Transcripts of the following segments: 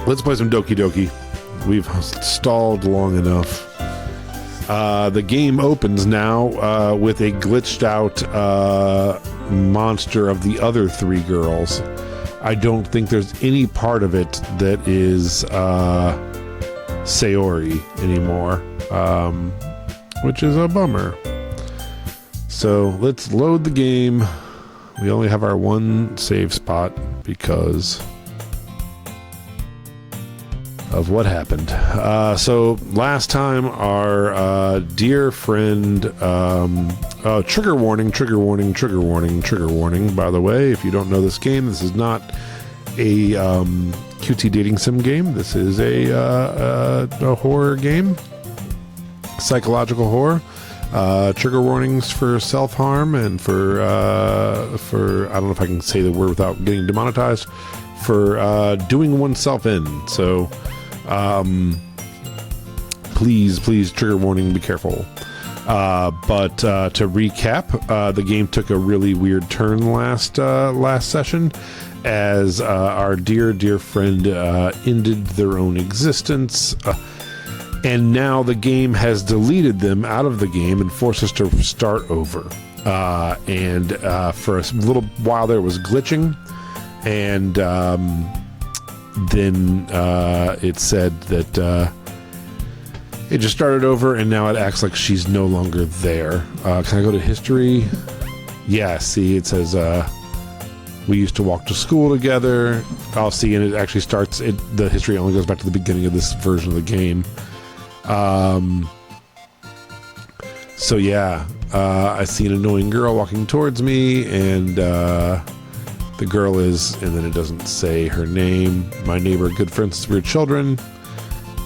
Let's play some Doki Doki. We've stalled long enough. The game opens now with a glitched out monster of the other three girls. I don't think there's any part of it that is Sayori anymore, which is a bummer. So let's load the game. We only have our one save spot because of what happened. So last time our dear friend, trigger warning, by the way. If you don't know this game, this is not a QT dating sim game. This is a horror game, psychological horror. Trigger warnings for self-harm and for I don't know if I can say the word without getting demonetized, for doing oneself in. So please trigger warning, be careful. But to recap, the game took a really weird turn last session as our dear friend ended their own existence, and now the game has deleted them out of the game and forced us to start over. And for a little while there was glitching, and then it said that it just started over, and now it acts like she's no longer there. Can I go to history? Yeah, see, it says we used to walk to school together. I'll see, and it actually starts, the history only goes back to the beginning of this version of the game. So yeah, I see an annoying girl walking towards me, and the girl is, and then it doesn't say her name, my neighbor, good friends with your children.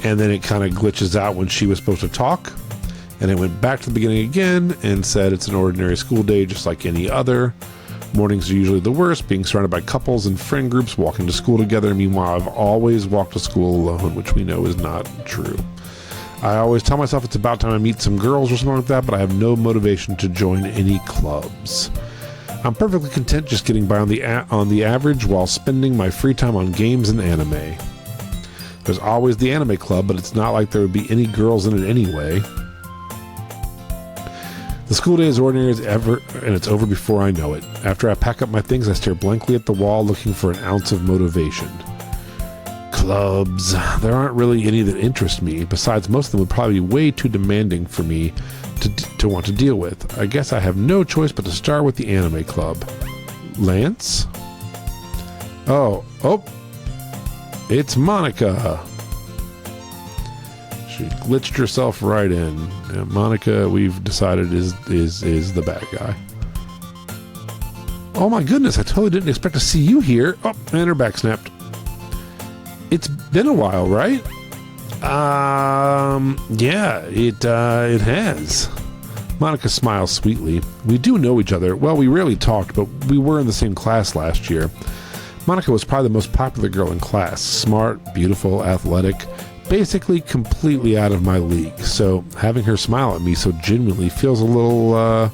And then it kind of glitches out when she was supposed to talk, and it went back to the beginning again and said it's an ordinary school day just like any other. Mornings are usually the worst, being surrounded by couples and friend groups walking to school together. Meanwhile, I've always walked to school alone, which we know is not true. I always tell myself it's about time I meet some girls or something like that, but I have no motivation to join any clubs. I'm perfectly content just getting by on the average while spending my free time on games and anime. There's always the anime club, but it's not like there would be any girls in it anyway. The school day is ordinary as ever, and it's over before I know it. After I pack up my things, I stare blankly at the wall looking for an ounce of motivation. Clubs. There aren't really any that interest me. Besides, most of them would probably be way too demanding for me to want to deal with. I guess I have no choice but to start with the anime club. Lance? Oh. It's Monica. She glitched herself right in. And Monica, we've decided, is the bad guy. Oh my goodness, I totally didn't expect to see you here. Oh, and her back snapped. It's been a while, right? Yeah, it has. Monica smiles sweetly. We do know each other. Well, we rarely talked, but we were in the same class last year. Monica was probably the most popular girl in class. Smart, beautiful, athletic, basically completely out of my league. So having her smile at me so genuinely feels a little,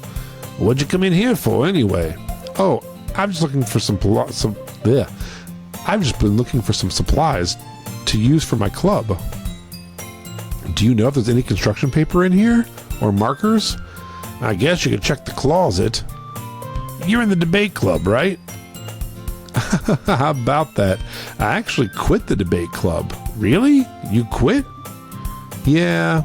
what'd you come in here for anyway? Oh, I'm just looking for I've just been looking for some supplies to use for my club. Do you know if there's any construction paper in here? Or markers? I guess you could check the closet. You're in the debate club, right? How about that? I actually quit the debate club. Really? You quit? Yeah.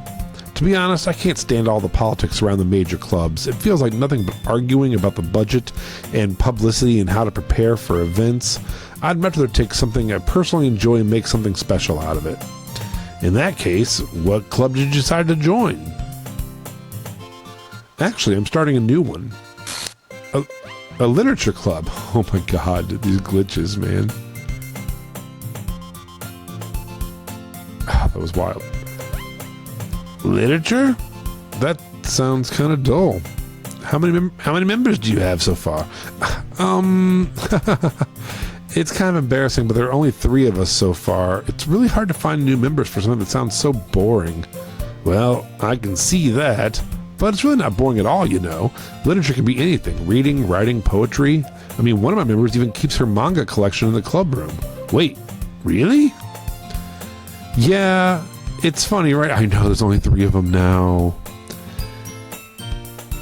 To be honest, I can't stand all the politics around the major clubs. It feels like nothing but arguing about the budget and publicity and how to prepare for events. I'd much rather take something I personally enjoy and make something special out of it. In that case, what club did you decide to join? Actually, I'm starting a new one. A literature club. Oh my god, these glitches, man. That was wild. Literature? That sounds kind of dull. How many members do you have so far? It's kind of embarrassing, but there are only 3 of us so far. It's really hard to find new members for something that sounds so boring. Well, I can see that. But it's really not boring at all, you know. Literature can be anything. Reading, writing, poetry. I mean, one of my members even keeps her manga collection in the club room. Wait, really? Yeah, it's funny, right? I know there's only 3 of them now.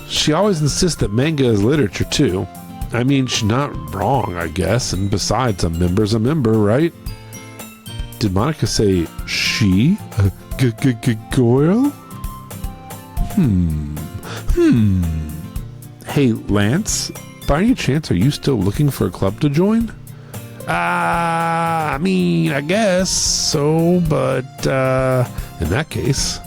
She always insists that manga is literature, too. I mean, she's not wrong, I guess. And besides, a member's a member, right? Did Monica say she? A girl? Hey, Lance, by any chance, are you still looking for a club to join? I mean, I guess so, but in that case,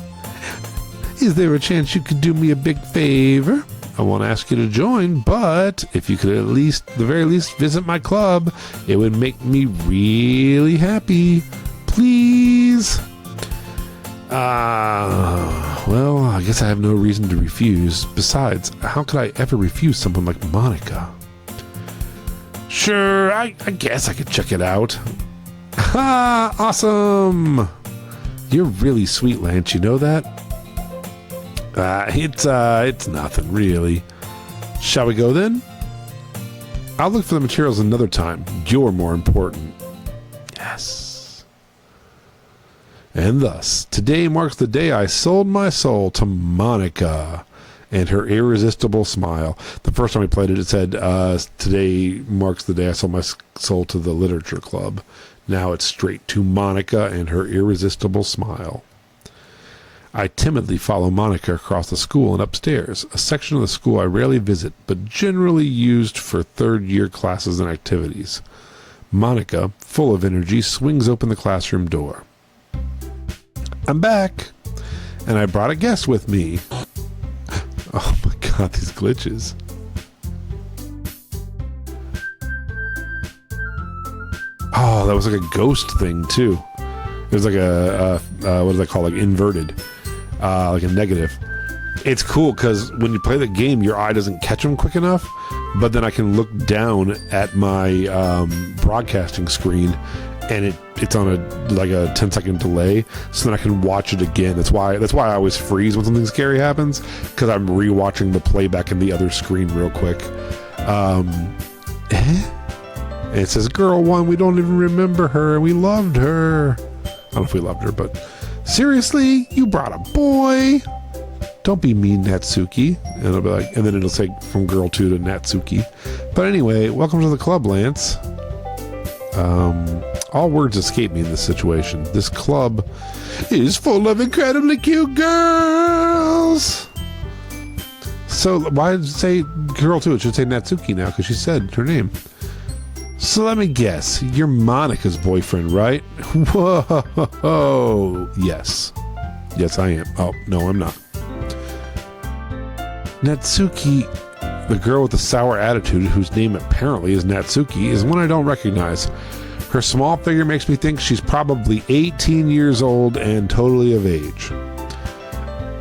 is there a chance you could do me a big favor? I won't ask you to join, but if you could the very least, visit my club, it would make me really happy. Please. Well, I guess I have no reason to refuse. Besides, how could I ever refuse someone like Monica? Sure, I guess I could check it out. Ha! Awesome! You're really sweet, Lance, you know that? It's nothing, really. Shall we go then? I'll look for the materials another time. You're more important. Yes. And thus, today marks the day I sold my soul to Monica and her irresistible smile. The first time we played it, it said, today marks the day I sold my soul to the literature club. Now it's straight to Monica and her irresistible smile. I timidly follow Monica across the school and upstairs, a section of the school I rarely visit, but generally used for third-year classes and activities. Monica, full of energy, swings open the classroom door. I'm back, and I brought a guest with me. Oh my god, these glitches. Oh, that was like a ghost thing, too. It was like what do they call it? Like inverted. Like a negative. It's cool because when you play the game, your eye doesn't catch them quick enough, but then I can look down at my broadcasting screen, and it's on a 10-second delay, so then I can watch it again. That's why I always freeze when something scary happens, because I'm rewatching the playback in the other screen real quick. And it says, girl one, we don't even remember her, and we loved her. I don't know if we loved her, but seriously, you brought a boy? Don't be mean, Natsuki. And it'll be like, and then it'll say from girl 2 to Natsuki. But anyway, welcome to the club, Lance. All words escape me in this situation. This club is full of incredibly cute girls. So why did it say girl 2? It should say Natsuki now because she said her name. So let me guess, you're Monica's boyfriend, right? Whoa, yes. Yes, I am. Oh, no, I'm not. Natsuki, the girl with the sour attitude, whose name apparently is Natsuki, is one I don't recognize. Her small figure makes me think she's probably 18 years old and totally of age.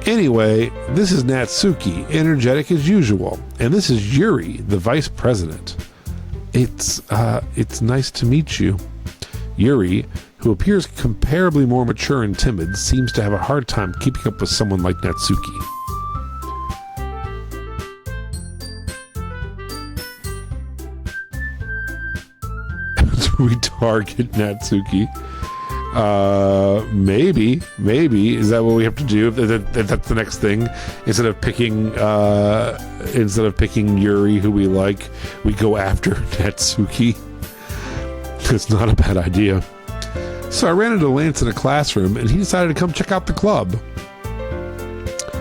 Anyway, this is Natsuki, energetic as usual, and this is Yuri, the vice president. It's nice to meet you. Yuri, who appears comparably more mature and timid, seems to have a hard time keeping up with someone like Natsuki. Do we target Natsuki? Maybe. Is that what we have to do? If that's the next thing, instead of picking Yuri, who we like, we go after Natsuki. It's not a bad idea. So I ran into Lance in a classroom, and he decided to come check out the club.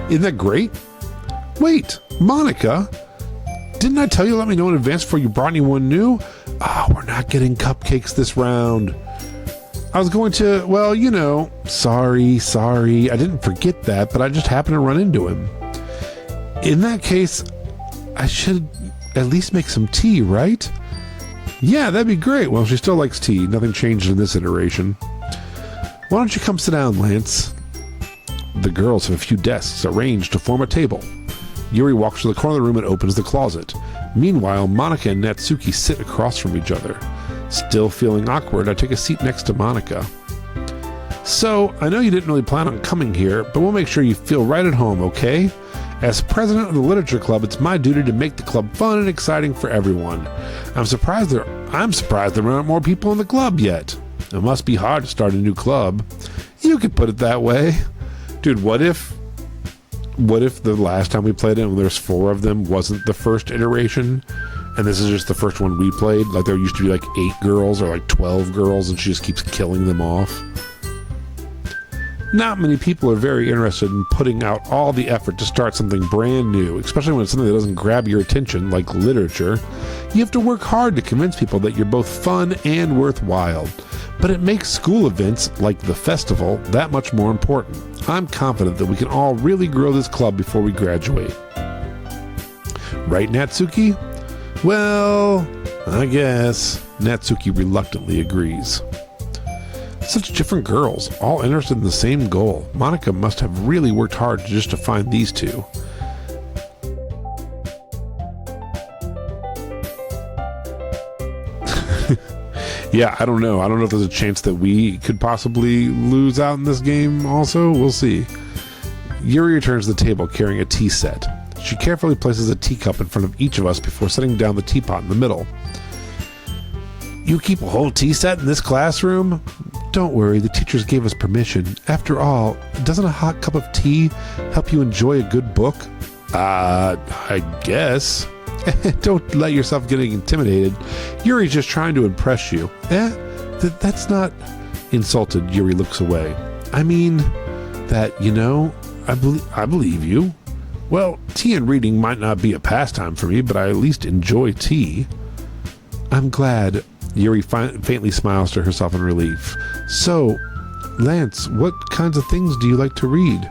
Isn't that great? Wait, Monica, didn't I tell you to let me know in advance before you brought anyone new? We're not getting cupcakes this round. I was going to, well, you know, sorry. I didn't forget that, but I just happened to run into him. In that case, I should at least make some tea, right? Yeah, that'd be great. Well, she still likes tea. Nothing changed in this iteration. Why don't you come sit down, Lance? The girls have a few desks arranged to form a table. Yuri walks to the corner of the room and opens the closet. Meanwhile, Monica and Natsuki sit across from each other. Still feeling awkward, I take a seat next to Monica. So, I know you didn't really plan on coming here, but we'll make sure you feel right at home, okay? As president of the Literature Club, it's my duty to make the club fun and exciting for everyone. I'm surprised there aren't more people in the club yet. It must be hard to start a new club. You could put it that way. Dude, what if the last time we played it, when there's 4 of them, wasn't the first iteration, and this is just the first one we played? Like, there used to be like 8 girls or like 12 girls, and she just keeps killing them off. Not many people are very interested in putting out all the effort to start something brand new, especially when it's something that doesn't grab your attention, like literature. You have to work hard to convince people that you're both fun and worthwhile. But it makes school events, like the festival, that much more important. I'm confident that we can all really grow this club before we graduate. Right, Natsuki? Well, I guess. Natsuki reluctantly agrees. Such different girls, all interested in the same goal. Monica must have really worked hard just to find these two. Yeah, I don't know. I don't know if there's a chance that we could possibly lose out in this game also. We'll see. Yuri returns to the table carrying a tea set. She carefully places a teacup in front of each of us before setting down the teapot in the middle. You keep a whole tea set in this classroom? Don't worry, the teachers gave us permission. After all, doesn't a hot cup of tea help you enjoy a good book? I guess. Don't let yourself get intimidated. Yuri's just trying to impress you. That's not... Insulted, Yuri looks away. I mean, that, I believe you. Well, tea and reading might not be a pastime for me, but I at least enjoy tea. I'm glad. Yuri faintly smiles to herself in relief. So, Lance, what kinds of things do you like to read?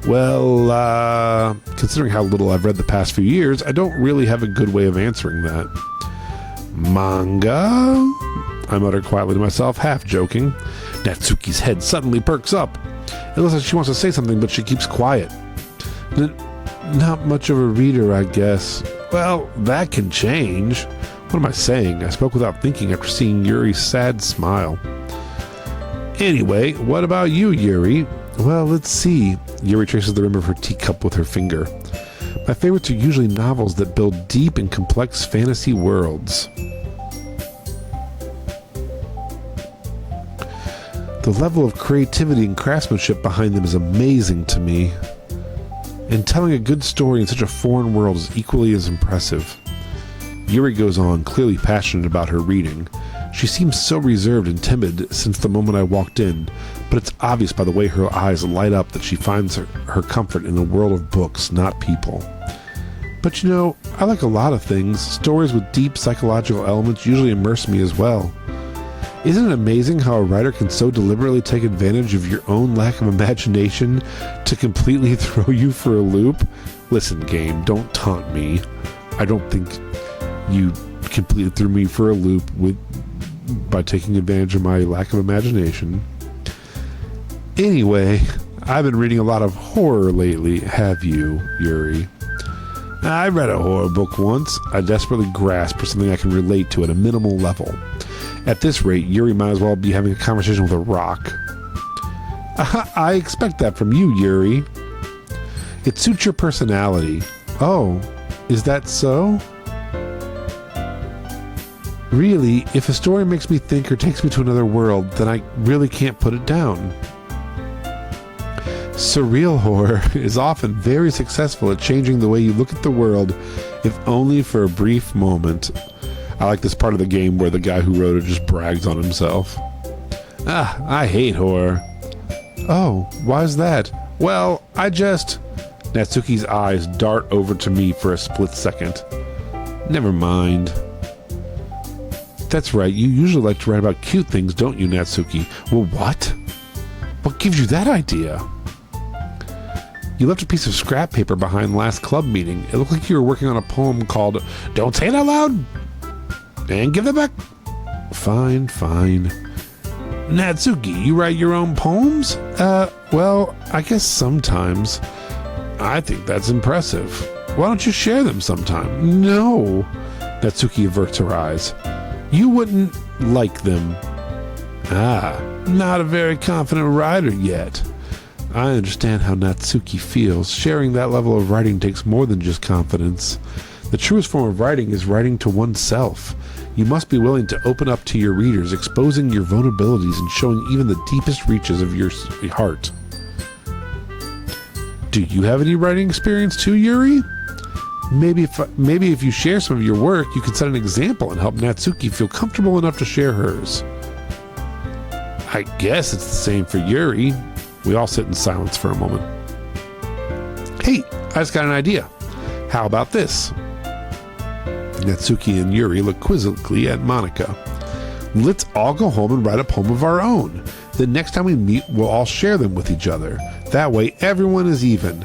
Well, considering how little I've read the past few years, I don't really have a good way of answering that. Manga? I mutter quietly to myself, half joking. Natsuki's head suddenly perks up. It looks like she wants to say something, but she keeps quiet. Not much of a reader, I guess. Well, that can change. What am I saying? I spoke without thinking after seeing Yuri's sad smile. Anyway, what about you, Yuri? Well, let's see. Yuri traces the rim of her teacup with her finger. My favorites are usually novels that build deep and complex fantasy worlds. The level of creativity and craftsmanship behind them is amazing to me. And telling a good story in such a foreign world is equally as impressive. Yuri goes on, clearly passionate about her reading. She seems so reserved and timid since the moment I walked in, but it's obvious by the way her eyes light up that she finds her comfort in a world of books, not people. But I like a lot of things. Stories with deep psychological elements usually immerse me as well. Isn't it amazing how a writer can so deliberately take advantage of your own lack of imagination to completely throw you for a loop? Listen, game, don't taunt me. I don't think you completely threw me for a loop by taking advantage of my lack of imagination. Anyway, I've been reading a lot of horror lately, have you, Yuri? I read a horror book once. I desperately grasp for something I can relate to at a minimal level. At this rate, Yuri might as well be having a conversation with a rock. I expect that from you, Yuri. It suits your personality. Oh, is that so? Really, if a story makes me think or takes me to another world, then I really can't put it down. Surreal horror is often very successful at changing the way you look at the world, if only for a brief moment. I like this part of the game where the guy who wrote it just brags on himself. I hate horror. Oh, why's that? Well, Natsuki's eyes dart over to me for a split second. Never mind. That's right, you usually like to write about cute things, don't you, Natsuki? Well, what? What gives you that idea? You left a piece of scrap paper behind last club meeting. It looked like you were working on a poem called Don't Say It Out Loud! And give it back. Fine. Natsuki, you write your own poems? Well, I guess sometimes. I think that's impressive. Why don't you share them sometime? No. Natsuki averts her eyes. You wouldn't like them. Not a very confident writer yet. I understand how Natsuki feels. Sharing that level of writing takes more than just confidence. The truest form of writing is writing to oneself. You must be willing to open up to your readers, exposing your vulnerabilities and showing even the deepest reaches of your heart. Do you have any writing experience too, Yuri? Maybe if you share some of your work, you could set an example and help Natsuki feel comfortable enough to share hers. I guess it's the same for Yuri. We all sit in silence for a moment. Hey, I just got an idea. How about this? Natsuki and Yuri look quizzically at Monika. Let's all go home and write a poem of our own. The next time we meet, we'll all share them with each other. That way, everyone is even.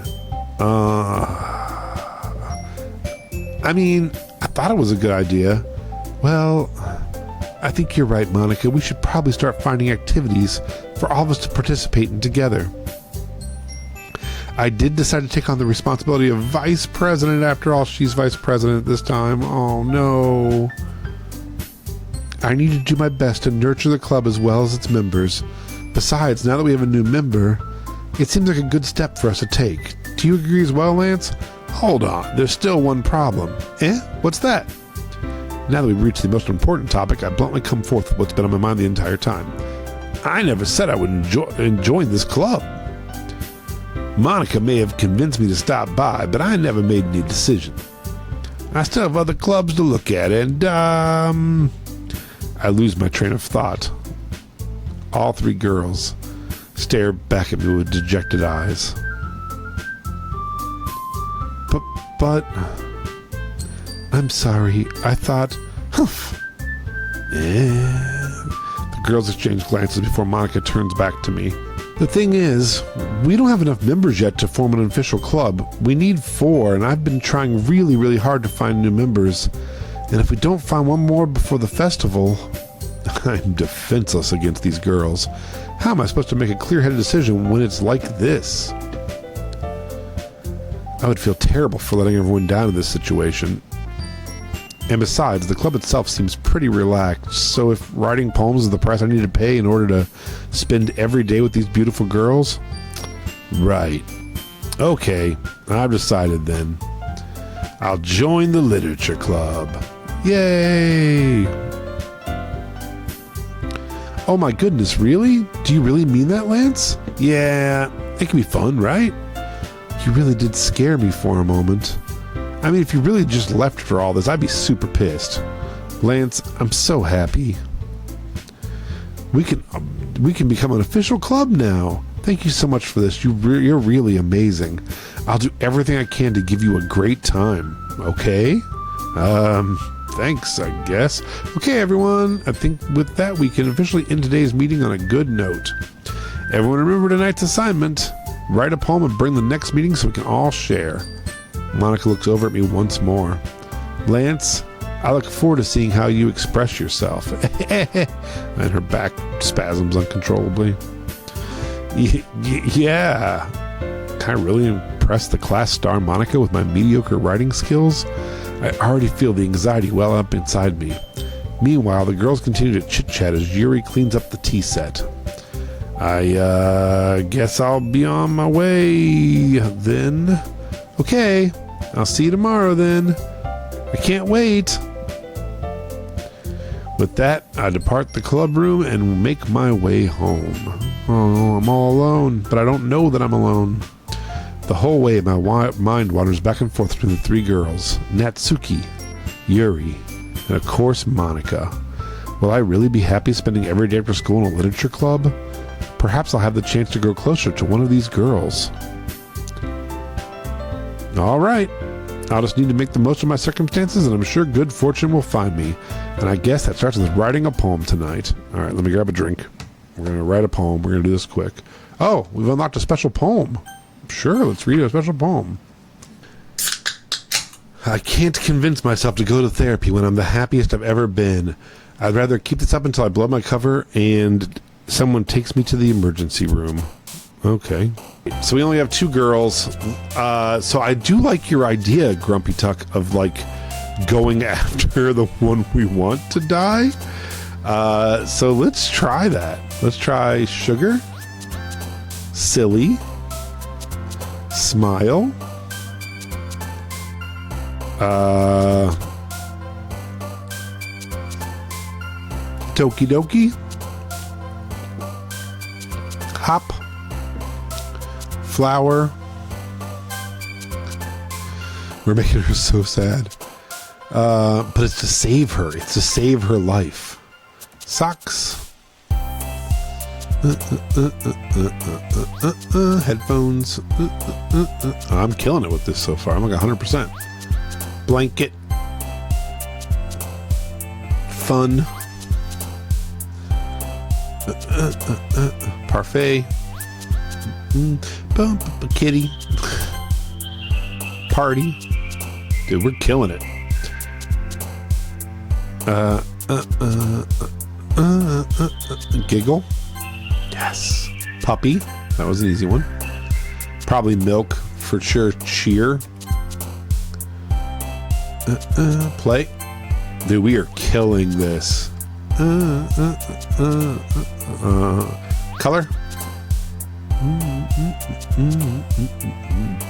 I mean, I thought it was a good idea. Well, I think you're right, Monika. We should probably start finding activities for all of us to participate in together. I did decide to take on the responsibility of vice president. After all, she's vice president this time. Oh, no. I need to do my best to nurture the club as well as its members. Besides, now that we have a new member, it seems like a good step for us to take. Do you agree as well, Lance? Hold on, there's still one problem. What's that? Now that we've reached the most important topic, I bluntly come forth with what's been on my mind the entire time. I never said I would join this club. Monika may have convinced me to stop by, but I never made any decision. I still have other clubs to look at, and, I lose my train of thought. All three girls stare back at me with dejected eyes. But, I'm sorry, I thought, The girls exchange glances before Monika turns back to me. The thing is, we don't have enough members yet to form an official club. We need 4, and I've been trying really, really hard to find new members. And if we don't find one more before the festival, I'm defenseless against these girls. How am I supposed to make a clear-headed decision when it's like this? I would feel terrible for letting everyone down in this situation. And besides, the club itself seems pretty relaxed, so if writing poems is the price I need to pay in order to spend every day with these beautiful girls... Right. Okay, I've decided then. I'll join the literature club. Yay! Oh my goodness, really? Do you really mean that, Lance? Yeah, it can be fun, right? You really did scare me for a moment. I mean, if you really just left for all this, I'd be super pissed. Lance, I'm so happy. We can become an official club now. Thank you so much for this. You're really amazing. I'll do everything I can to give you a great time. Okay? Thanks, I guess. Okay, everyone. I think with that, we can officially end today's meeting on a good note. Everyone remember tonight's assignment. Write a poem and bring the next meeting so we can all share. Monika looks over at me once more. Lance, I look forward to seeing how you express yourself. And her back spasms uncontrollably. Yeah. Can I really impress the class star Monika with my mediocre writing skills? I already feel the anxiety well up inside me. Meanwhile, the girls continue to chit-chat as Yuri cleans up the tea set. I guess I'll be on my way then. Okay, I'll see you tomorrow then. I can't wait. With that, I depart the club room and make my way home. Oh, I'm all alone, but I don't know that I'm alone. The whole way, my mind wanders back and forth between the 3 girls, Natsuki, Yuri, and of course Monika. Will I really be happy spending every day after school in a literature club? Perhaps I'll have the chance to grow closer to one of these girls. All right. I'll just need to make the most of my circumstances, and I'm sure good fortune will find me. And I guess that starts with writing a poem tonight. All right, let me grab a drink. We're going to write a poem. We're going to do this quick. Oh, we've unlocked a special poem. Sure, let's read a special poem. I can't convince myself to go to therapy when I'm the happiest I've ever been. I'd rather keep this up until I blow my cover and someone takes me to the emergency room. Okay. So we only have 2 girls. So I do like your idea, Grumpy Tuck, of like going after the one we want to die. So let's try that. Let's try Sugar, Silly, Smile, Doki Doki. Hop. Flower. We're making her so sad. But it's to save her. It's to save her life. Socks. Headphones. I'm killing it with this so far. I'm like 100%. Blanket. Fun. Parfait. Kitty. Party. Dude, we're killing it. Giggle. Yes. Puppy. That was an easy one. Probably milk for sure. Cheer. Play. Dude, we are killing this. Color.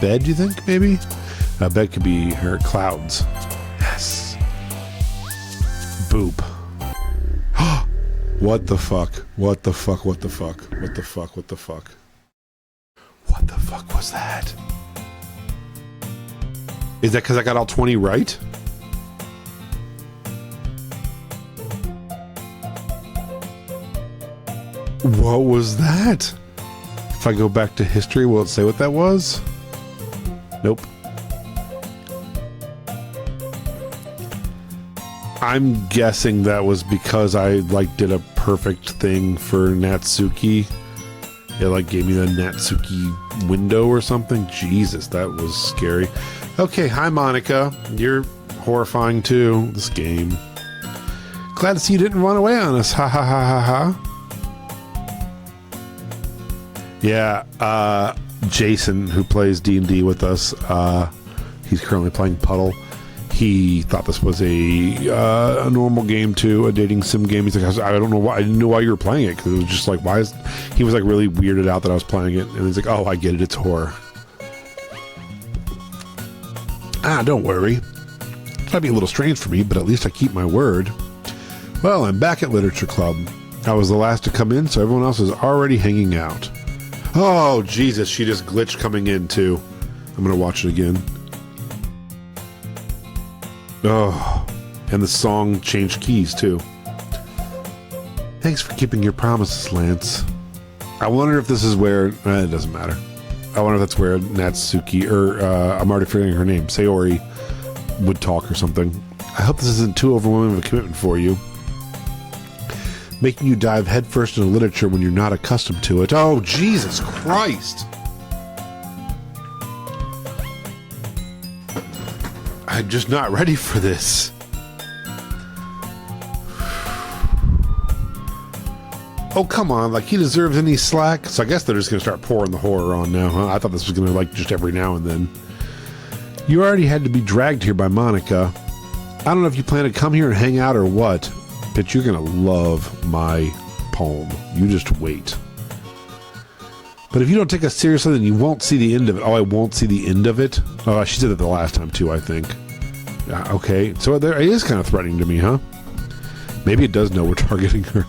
Bed, you think, maybe? Bed could be her clouds. Yes. Boop. What the fuck? What the fuck? What the fuck? What the fuck? What the fuck? What the fuck was that? Is that because I got all 20 right? What was that? If I go back to history, will it say what that was? Nope. I'm guessing that was because I like did a perfect thing for Natsuki. It like gave me the Natsuki window or something. Jesus, that was scary. Okay, hi Monica. You're horrifying too, this game. Glad to see you didn't run away on us. Ha ha ha ha ha. Yeah, Jason, who plays D&D with us, he's currently playing Puddle. He thought this was a normal game too, a dating sim game. He's like, I don't know why, I didn't know why you were playing it, because it was just like, why is, he was like really weirded out that I was playing it, and he's like, oh, I get it, it's horror. Don't worry. It might be a little strange for me, but at least I keep my word. Well, I'm back at Literature Club. I was the last to come in, so everyone else is already hanging out. Oh, Jesus, she just glitched coming in, too. I'm going to watch it again. Oh, and the song changed keys, too. Thanks for keeping your promises, Lance. I wonder if this is where... it doesn't matter. I wonder if that's where Natsuki, or I'm already forgetting her name, Sayori, would talk or something. I hope this isn't too overwhelming of a commitment for you. Making you dive headfirst into literature when you're not accustomed to it. Oh, Jesus Christ! I'm just not ready for this. Oh, come on, like he deserves any slack? So I guess they're just gonna start pouring the horror on now, huh? I thought this was gonna like just every now and then. You already had to be dragged here by Monica. I don't know if you plan to come here and hang out or what, but you're gonna love my poem. You just wait. But if you don't take us seriously, then you won't see the end of it. Oh, I won't see the end of it? Oh, she said that the last time too, I think. Okay, so there, it is kind of threatening to me, huh? Maybe it does know we're targeting her.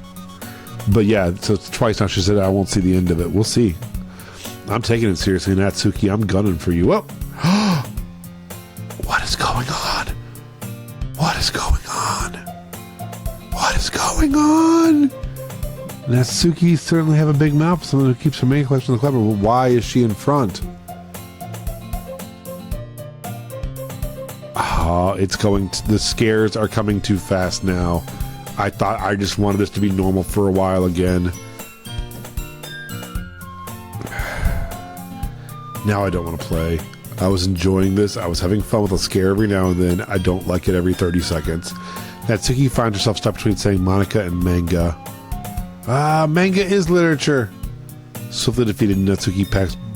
But yeah, so it's twice now she said I won't see the end of it. We'll see. I'm taking it seriously, Natsuki. I'm gunning for you. Oh! What is going on? What is going on? What is going on? Natsuki certainly have a big mouth for someone who keeps her main collection of the clever. But why is she in front? Oh, it's going to, the scares are coming too fast now. I thought I just wanted this to be normal for a while again. Now I don't want to play. I was enjoying this. I was having fun with a scare every now and then. I don't like it every 30 seconds. Natsuki finds herself stuck between saying Monica and manga. Manga is literature. Swiftly defeated, Natsuki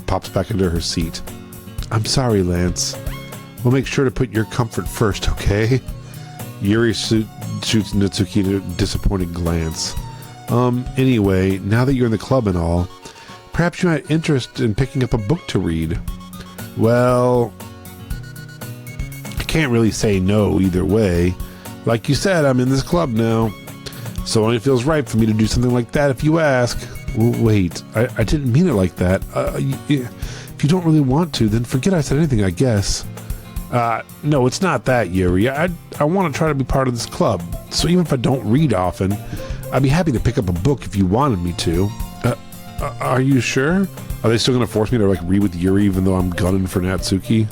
pops back into her seat. I'm sorry, Lance. We'll make sure to put your comfort first, okay? Yuri shoots Natsuki a disappointed glance. Anyway, now that you're in the club and all, perhaps you might interest in picking up a book to read. Well, I can't really say no either way. Like you said, I'm in this club now. So it only feels right for me to do something like that if you ask. Wait, I didn't mean it like that. If you don't really want to, then forget I said anything, I guess. No, it's not that, Yuri. I want to try to be part of this club. So even if I don't read often, I'd be happy to pick up a book if you wanted me to. Are you sure? Are they still going to force me to like read with Yuri even though I'm gunning for Natsuki?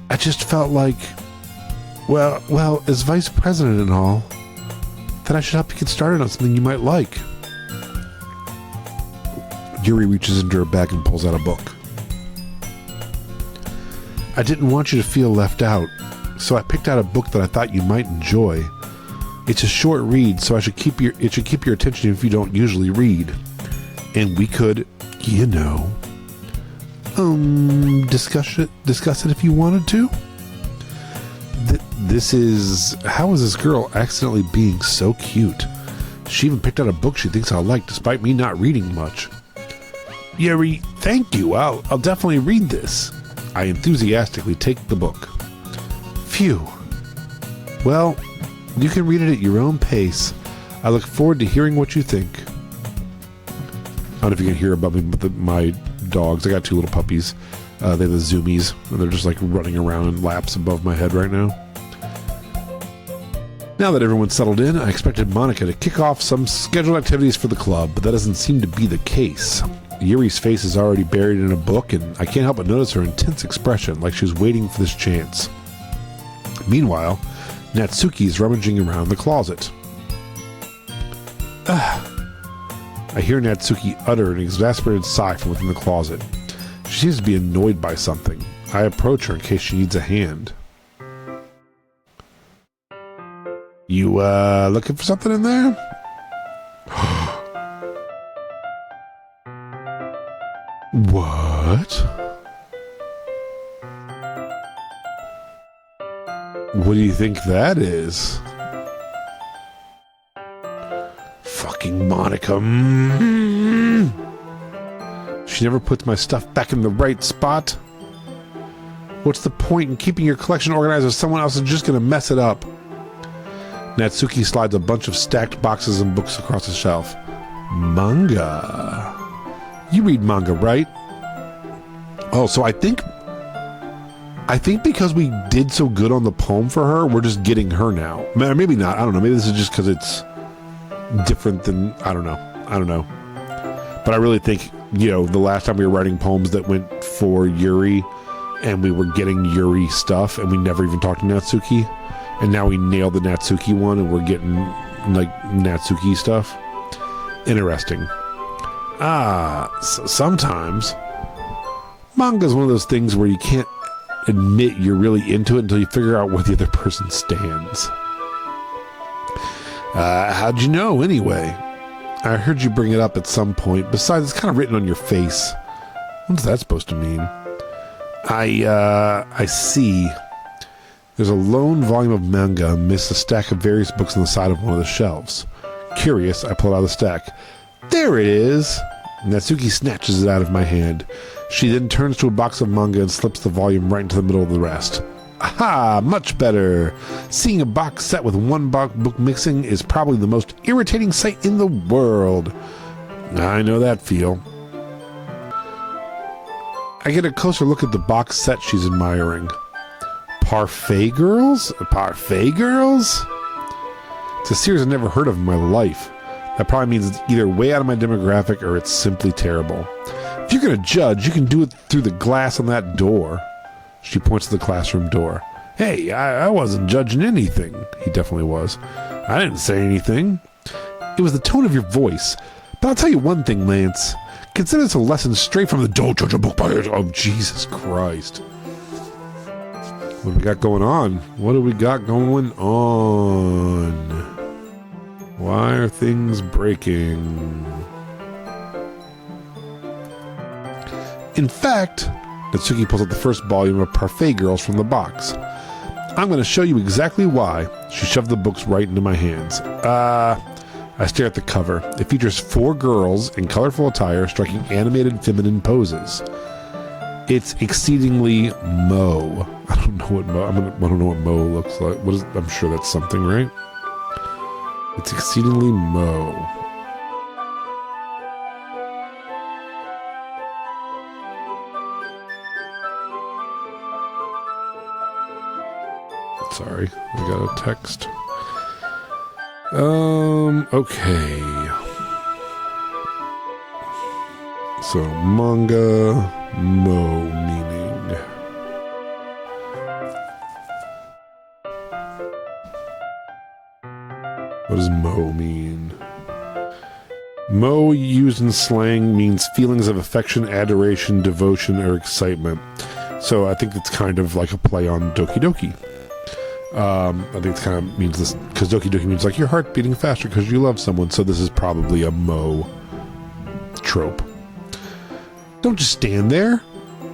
I just felt like, well, as vice president and all, that I should help you get started on something you might like. Yuri reaches into her bag and pulls out a book. I didn't want you to feel left out, so I picked out a book that I thought you might enjoy. It's a short read, so it should keep your attention if you don't usually read. And we could, discuss it if you wanted to. How is this girl accidentally being so cute? She even picked out a book she thinks I'll like, despite me not reading much. Yuri, thank you. I'll definitely read this. I enthusiastically take the book. Phew. Well, you can read it at your own pace. I look forward to hearing what you think. I don't know if you can hear above me, but my dogs, I got 2 little puppies. They have the zoomies, and they're just like running around in laps above my head right now. Now that everyone's settled in, I expected Monica to kick off some scheduled activities for the club, but that doesn't seem to be the case. Yuri's face is already buried in a book, and I can't help but notice her intense expression, like she was waiting for this chance. Meanwhile, Natsuki's rummaging around the closet. I hear Natsuki utter an exasperated sigh from within the closet. She seems to be annoyed by something. I approach her in case she needs a hand. You, looking for something in there? What? What do you think that is? Fucking Monica. She never puts my stuff back in the right spot. What's the point in keeping your collection organized if someone else is just gonna mess it up? Natsuki slides a bunch of stacked boxes and books across the shelf. Manga. You read manga, right? Oh, so I think because we did so good on the poem for her, we're just getting her now. Maybe not. I don't know. Maybe this is just because it's different than, I don't know. But I really think, the last time we were writing poems that went for Yuri and we were getting Yuri stuff and we never even talked to Natsuki. And now we nailed the Natsuki one and we're getting like Natsuki stuff. Interesting. Sometimes manga is one of those things where you can't admit you're really into it until you figure out where the other person stands. How'd you know anyway? I heard you bring it up at some point. Besides, it's kind of written on your face. What's that supposed to mean? I see. There's a lone volume of manga amidst a stack of various books on the side of one of the shelves. Curious, I pull out of the stack. There it is! Natsuki snatches it out of my hand. She then turns to a box of manga and slips the volume right into the middle of the rest. Aha! Much better! Seeing a box set with one book mixing is probably the most irritating sight in the world. I know that feel. I get a closer look at the box set she's admiring. Parfait Girls? Parfait Girls? It's a series I've never heard of in my life. That probably means it's either way out of my demographic or it's simply terrible. If you're going to judge, you can do it through the glass on that door. She points to the classroom door. Hey, I wasn't judging anything. He definitely was. I didn't say anything. It was the tone of your voice. But I'll tell you one thing, Lance. Consider this a lesson straight from the don't judge a book by it. Oh, Jesus Christ. What do we got going on? What do we got going on? Why are things breaking? In fact, Natsuki pulls out the first volume of Parfait Girls from the box. I'm going to show you exactly why. She shoved the books right into my hands. I stare at the cover. It features 4 girls in colorful attire striking animated feminine poses. It's exceedingly Mo. I don't know what Mo looks like. I'm sure that's something, right? It's exceedingly Mo. Sorry, I got a text. Okay. So, manga, Mo meaning. What does Mo mean? Mo, used in slang, means feelings of affection, adoration, devotion, or excitement. So I think it's kind of like a play on Doki Doki. I think it kind of means this, because Doki Doki means like your heart beating faster because you love someone, so this is probably a Mo trope. Don't just stand there.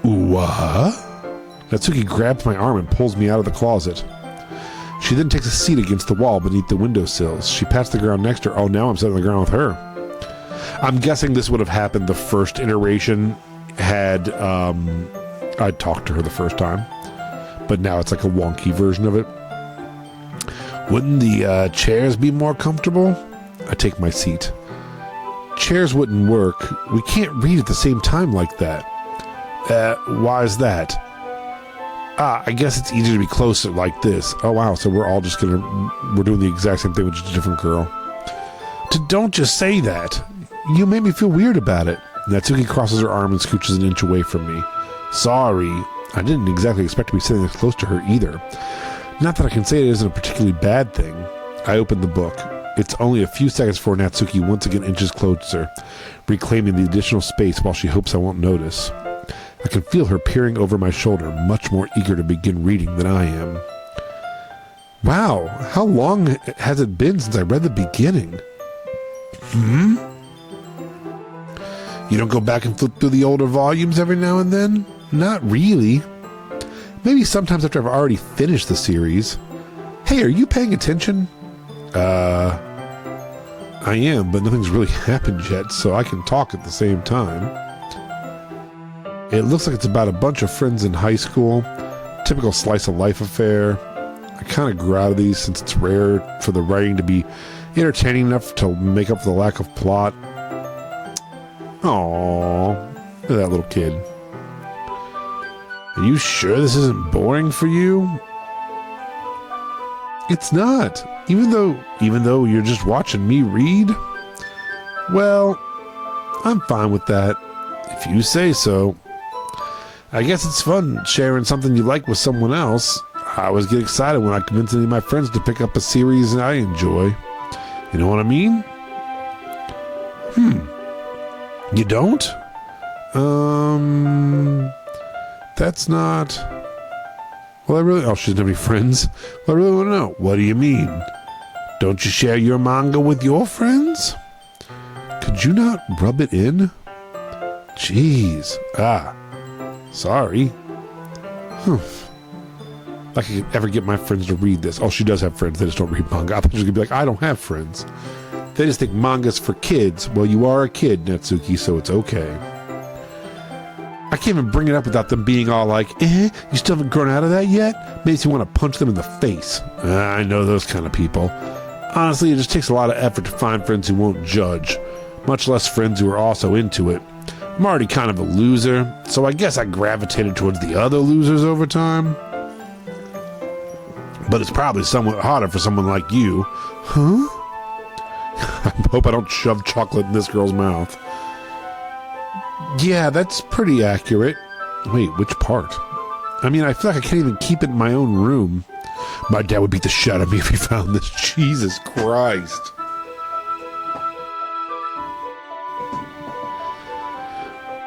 What? Natsuki grabs my arm and pulls me out of the closet. She then takes a seat against the wall beneath the windowsills. She pats the ground next to her. Oh, now I'm sitting on the ground with her. I'm guessing this would have happened the first iteration had I talked to her the first time. But now it's like a wonky version of it. Wouldn't the chairs be more comfortable? I take my seat. Chairs wouldn't work. We can't read at the same time like that. Why is that? I guess it's easier to be closer like this. Oh wow, so we're doing the exact same thing with just a different girl. Don't just say that. You made me feel weird about it. Natsuki crosses her arm and scooches an inch away from me. Sorry. I didn't exactly expect to be sitting this close to her either. Not that I can say it isn't a particularly bad thing. I open the book. It's only a few seconds before Natsuki once again inches closer, reclaiming the additional space while she hopes I won't notice. I can feel her peering over my shoulder, much more eager to begin reading than I am. Wow, how long has it been since I read the beginning? You don't go back and flip through the older volumes every now and then? Not really. Maybe sometimes after I've already finished the series. Hey, are you paying attention? I am, but nothing's really happened yet, so I can talk at the same time. It looks like it's about a bunch of friends in high school. Typical slice of life affair. I kind of grew out of these since it's rare for the writing to be entertaining enough to make up for the lack of plot. Aww, look at that little kid. Are you sure this isn't boring for you? It's not. Even though you're just watching me read? Well, I'm fine with that. If you say so. I guess it's fun sharing something you like with someone else. I always get excited when I convince any of my friends to pick up a series I enjoy. You know what I mean? You don't? That's not... Well, she doesn't have any friends. Well, I really want to know. What do you mean? Don't you share your manga with your friends? Could you not rub it in? Jeez. Sorry. If I could ever get my friends to read this. Oh, she does have friends. They just don't read manga. I thought she was going to be like, I don't have friends. They just think manga's for kids. Well, you are a kid, Natsuki, so it's okay. I can't even bring it up without them being all like, you still haven't grown out of that yet? Makes you want to punch them in the face. I know those kind of people. Honestly, it just takes a lot of effort to find friends who won't judge, much less friends who are also into it. I'm already kind of a loser, so I guess I gravitated towards the other losers over time. But it's probably somewhat harder for someone like you. Huh? I hope I don't shove chocolate in this girl's mouth. Yeah, that's pretty accurate. Wait, which part? I mean, I feel like I can't even keep it in my own room. My dad would beat the shit out of me if he found this. Jesus Christ.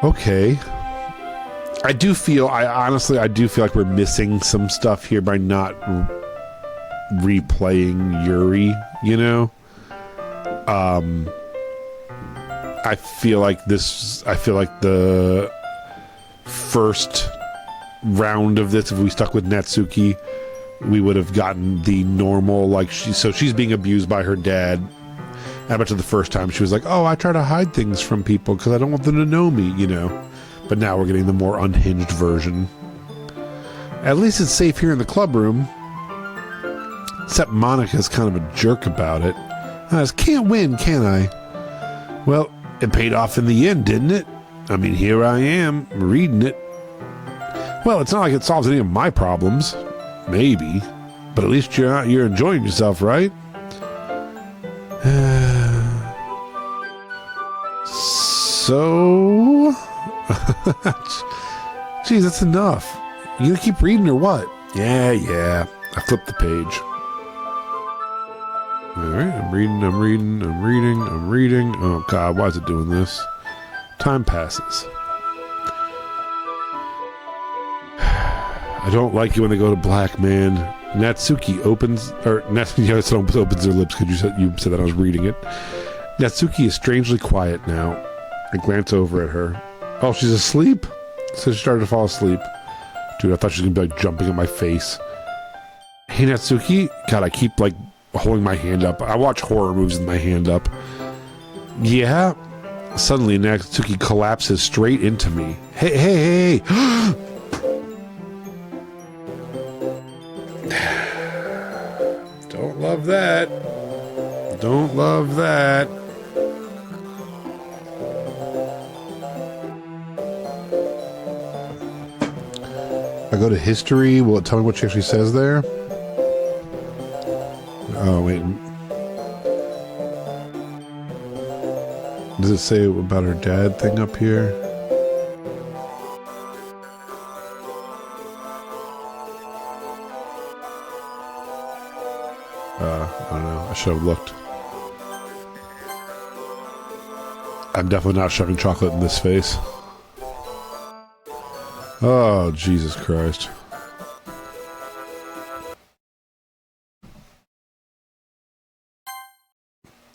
Okay. I do feel like we're missing some stuff here by not replaying Yuri, you know? I feel like the first round of this, if we stuck with Natsuki, we would have gotten the normal, like, she's being abused by her dad. I bet you the first time she was like, oh, I try to hide things from people because I don't want them to know me, you know. But now we're getting the more unhinged version. At least it's safe here in the club room. Except Monica's kind of a jerk about it. I just can't win, can I? Well, it paid off in the end, didn't it? I mean, here I am, reading it. Well, it's not like it solves any of my problems. Maybe. But at least you're enjoying yourself, right? So... Geez, that's enough. You gonna keep reading or what? Yeah. I flipped the page. Alright, I'm reading. Oh god, why is it doing this? Time passes. I don't like it when they go to black, man. Natsuki opens her lips because you said that I was reading it. Natsuki is strangely quiet now. I glance over at her. Oh, she's asleep? So she started to fall asleep. Dude, I thought she was gonna be like jumping at my face. Hey Natsuki? God, I keep like holding my hand up. I watch horror movies with my hand up. Yeah? Suddenly Natsuki collapses straight into me. Hey. Don't love that. I go to history. Will it tell me what she actually says there? Oh, wait. Does it say about her dad thing up here? I don't know. I should have looked. I'm definitely not shoving chocolate in this face. Oh, Jesus Christ.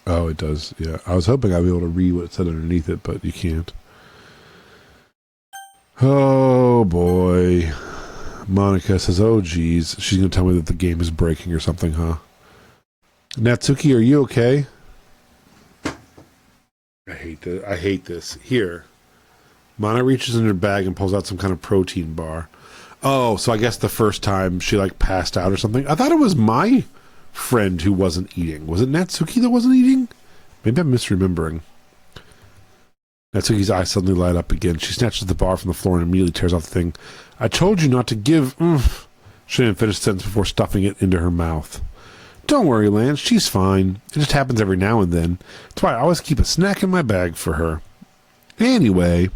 Oh, it does. Yeah. I was hoping I'd be able to read what it said underneath it, but you can't. Oh, boy. Monica says, oh, geez. She's going to tell me that the game is breaking or something, huh? Natsuki, are you okay? I hate this. Here. Mana reaches in her bag and pulls out some kind of protein bar. Oh, so I guess the first time she, like, passed out or something. I thought it was my friend who wasn't eating. Was it Natsuki that wasn't eating? Maybe I'm misremembering. Natsuki's eyes suddenly light up again. She snatches the bar from the floor and immediately tears off the thing. I told you not to give... She didn't finish the sentence before stuffing it into her mouth. Don't worry, Lance. She's fine. It just happens every now and then. That's why I always keep a snack in my bag for her. Anyway,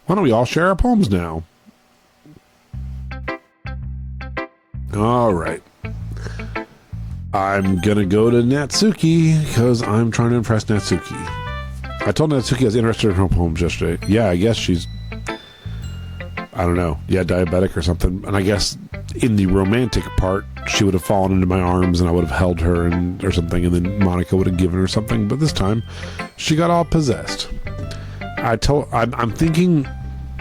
why don't we all share our poems now? All right. I'm gonna go to Natsuki because I'm trying to impress Natsuki. I told Natsuki I was interested in her poems yesterday. Yeah, I guess she's... I don't know. Yeah, diabetic or something. And I guess in the romantic part, she would have fallen into my arms and I would have held her or something, and then Monica would have given her something. But this time, she got all possessed. I'm thinking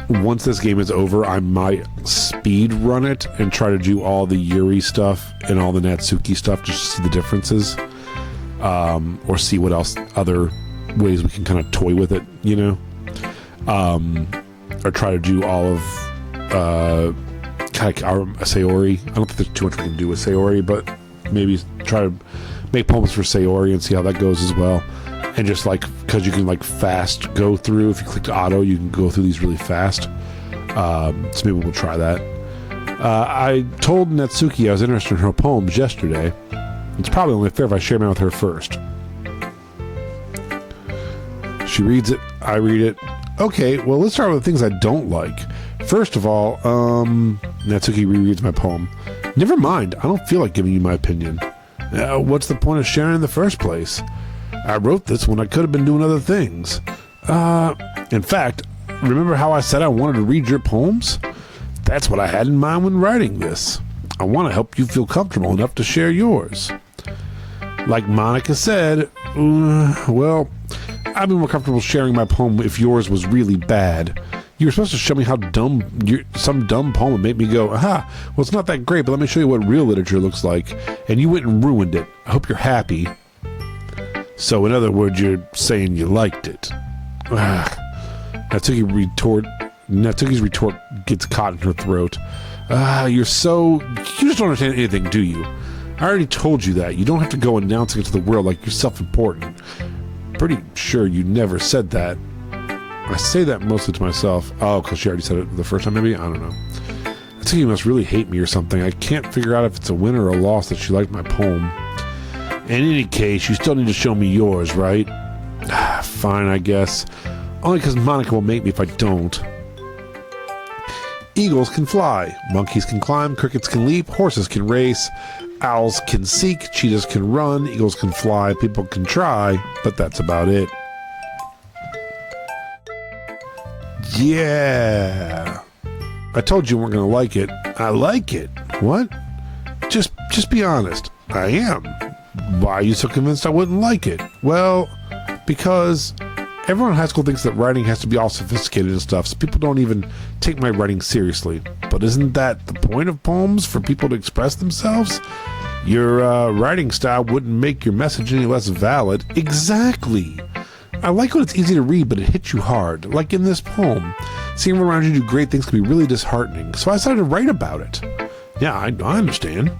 once this game is over, I might speed run it and try to do all the Yuri stuff and all the Natsuki stuff just to see the differences, or see what else other ways we can kind of toy with it, you know, or try to do all of kind of our Sayori. I don't think there's too much we can do with Sayori, but maybe try to make poems for Sayori and see how that goes as well. And just like, because you can like fast go through, if you click auto, you can go through these really fast. So maybe we'll try that. I told Natsuki I was interested in her poems yesterday. It's probably only fair if I share mine with her first. She reads it, I read it. Okay, well, let's start with the things I don't like. First of all, Natsuki rereads my poem. Never mind, I don't feel like giving you my opinion. What's the point of sharing in the first place? I wrote this when I could have been doing other things. In fact, remember how I said I wanted to read your poems? That's what I had in mind when writing this. I want to help you feel comfortable enough to share yours. Like Monica said, well, I'd be more comfortable sharing my poem if yours was really bad. You were supposed to show me how some dumb poem would make me go, aha, well, it's not that great, but let me show you what real literature looks like. And you went and ruined it. I hope you're happy. So, in other words, you're saying you liked it. Natsuki's retort gets caught in her throat. You just don't understand anything, do you? I already told you that. You don't have to go announcing it to the world like you're self-important. Pretty sure you never said that. I say that mostly to myself. Oh, because she already said it the first time, maybe? I don't know. I think you must really hate me or something. I can't figure out if it's a win or a loss that she liked my poem. In any case, you still need to show me yours, right? Fine, I guess. Only because Monica will make me if I don't. Eagles can fly. Monkeys can climb. Crickets can leap. Horses can race. Owls can seek. Cheetahs can run. Eagles can fly. People can try. But that's about it. Yeah. I told you weren't going to like it. I like it. What? Just be honest. I am. Why are you so convinced I wouldn't like it? Well, because everyone in high school thinks that writing has to be all sophisticated and stuff, so people don't even take my writing seriously. But isn't that the point of poems, for people to express themselves? Your writing style wouldn't make your message any less valid. Exactly. I like when it's easy to read, but it hits you hard. Like in this poem. Seeing everyone around you do great things can be really disheartening, so I decided to write about it. Yeah, I understand.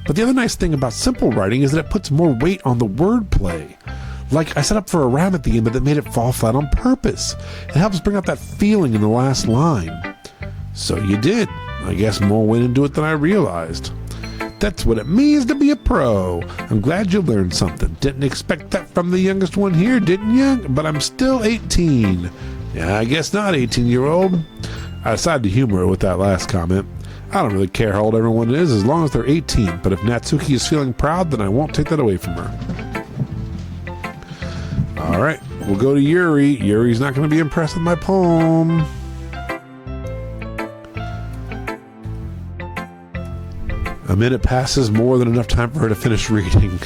But the other nice thing about simple writing is that it puts more weight on the wordplay. Like, I set up for a rhyme at the end, but that made it fall flat on purpose. It helps bring out that feeling in the last line. So you did. I guess more went into it than I realized. That's what it means to be a pro. I'm glad you learned something. Didn't expect that from the youngest one here, didn't you? But I'm still 18. Yeah, I guess not, 18-year-old. I decided to humor her with that last comment. I don't really care how old everyone is as long as they're 18, but if Natsuki is feeling proud, then I won't take that away from her. Alright, we'll go to Yuri. Yuri's not going to be impressed with my poem. A minute passes, more than enough time for her to finish reading.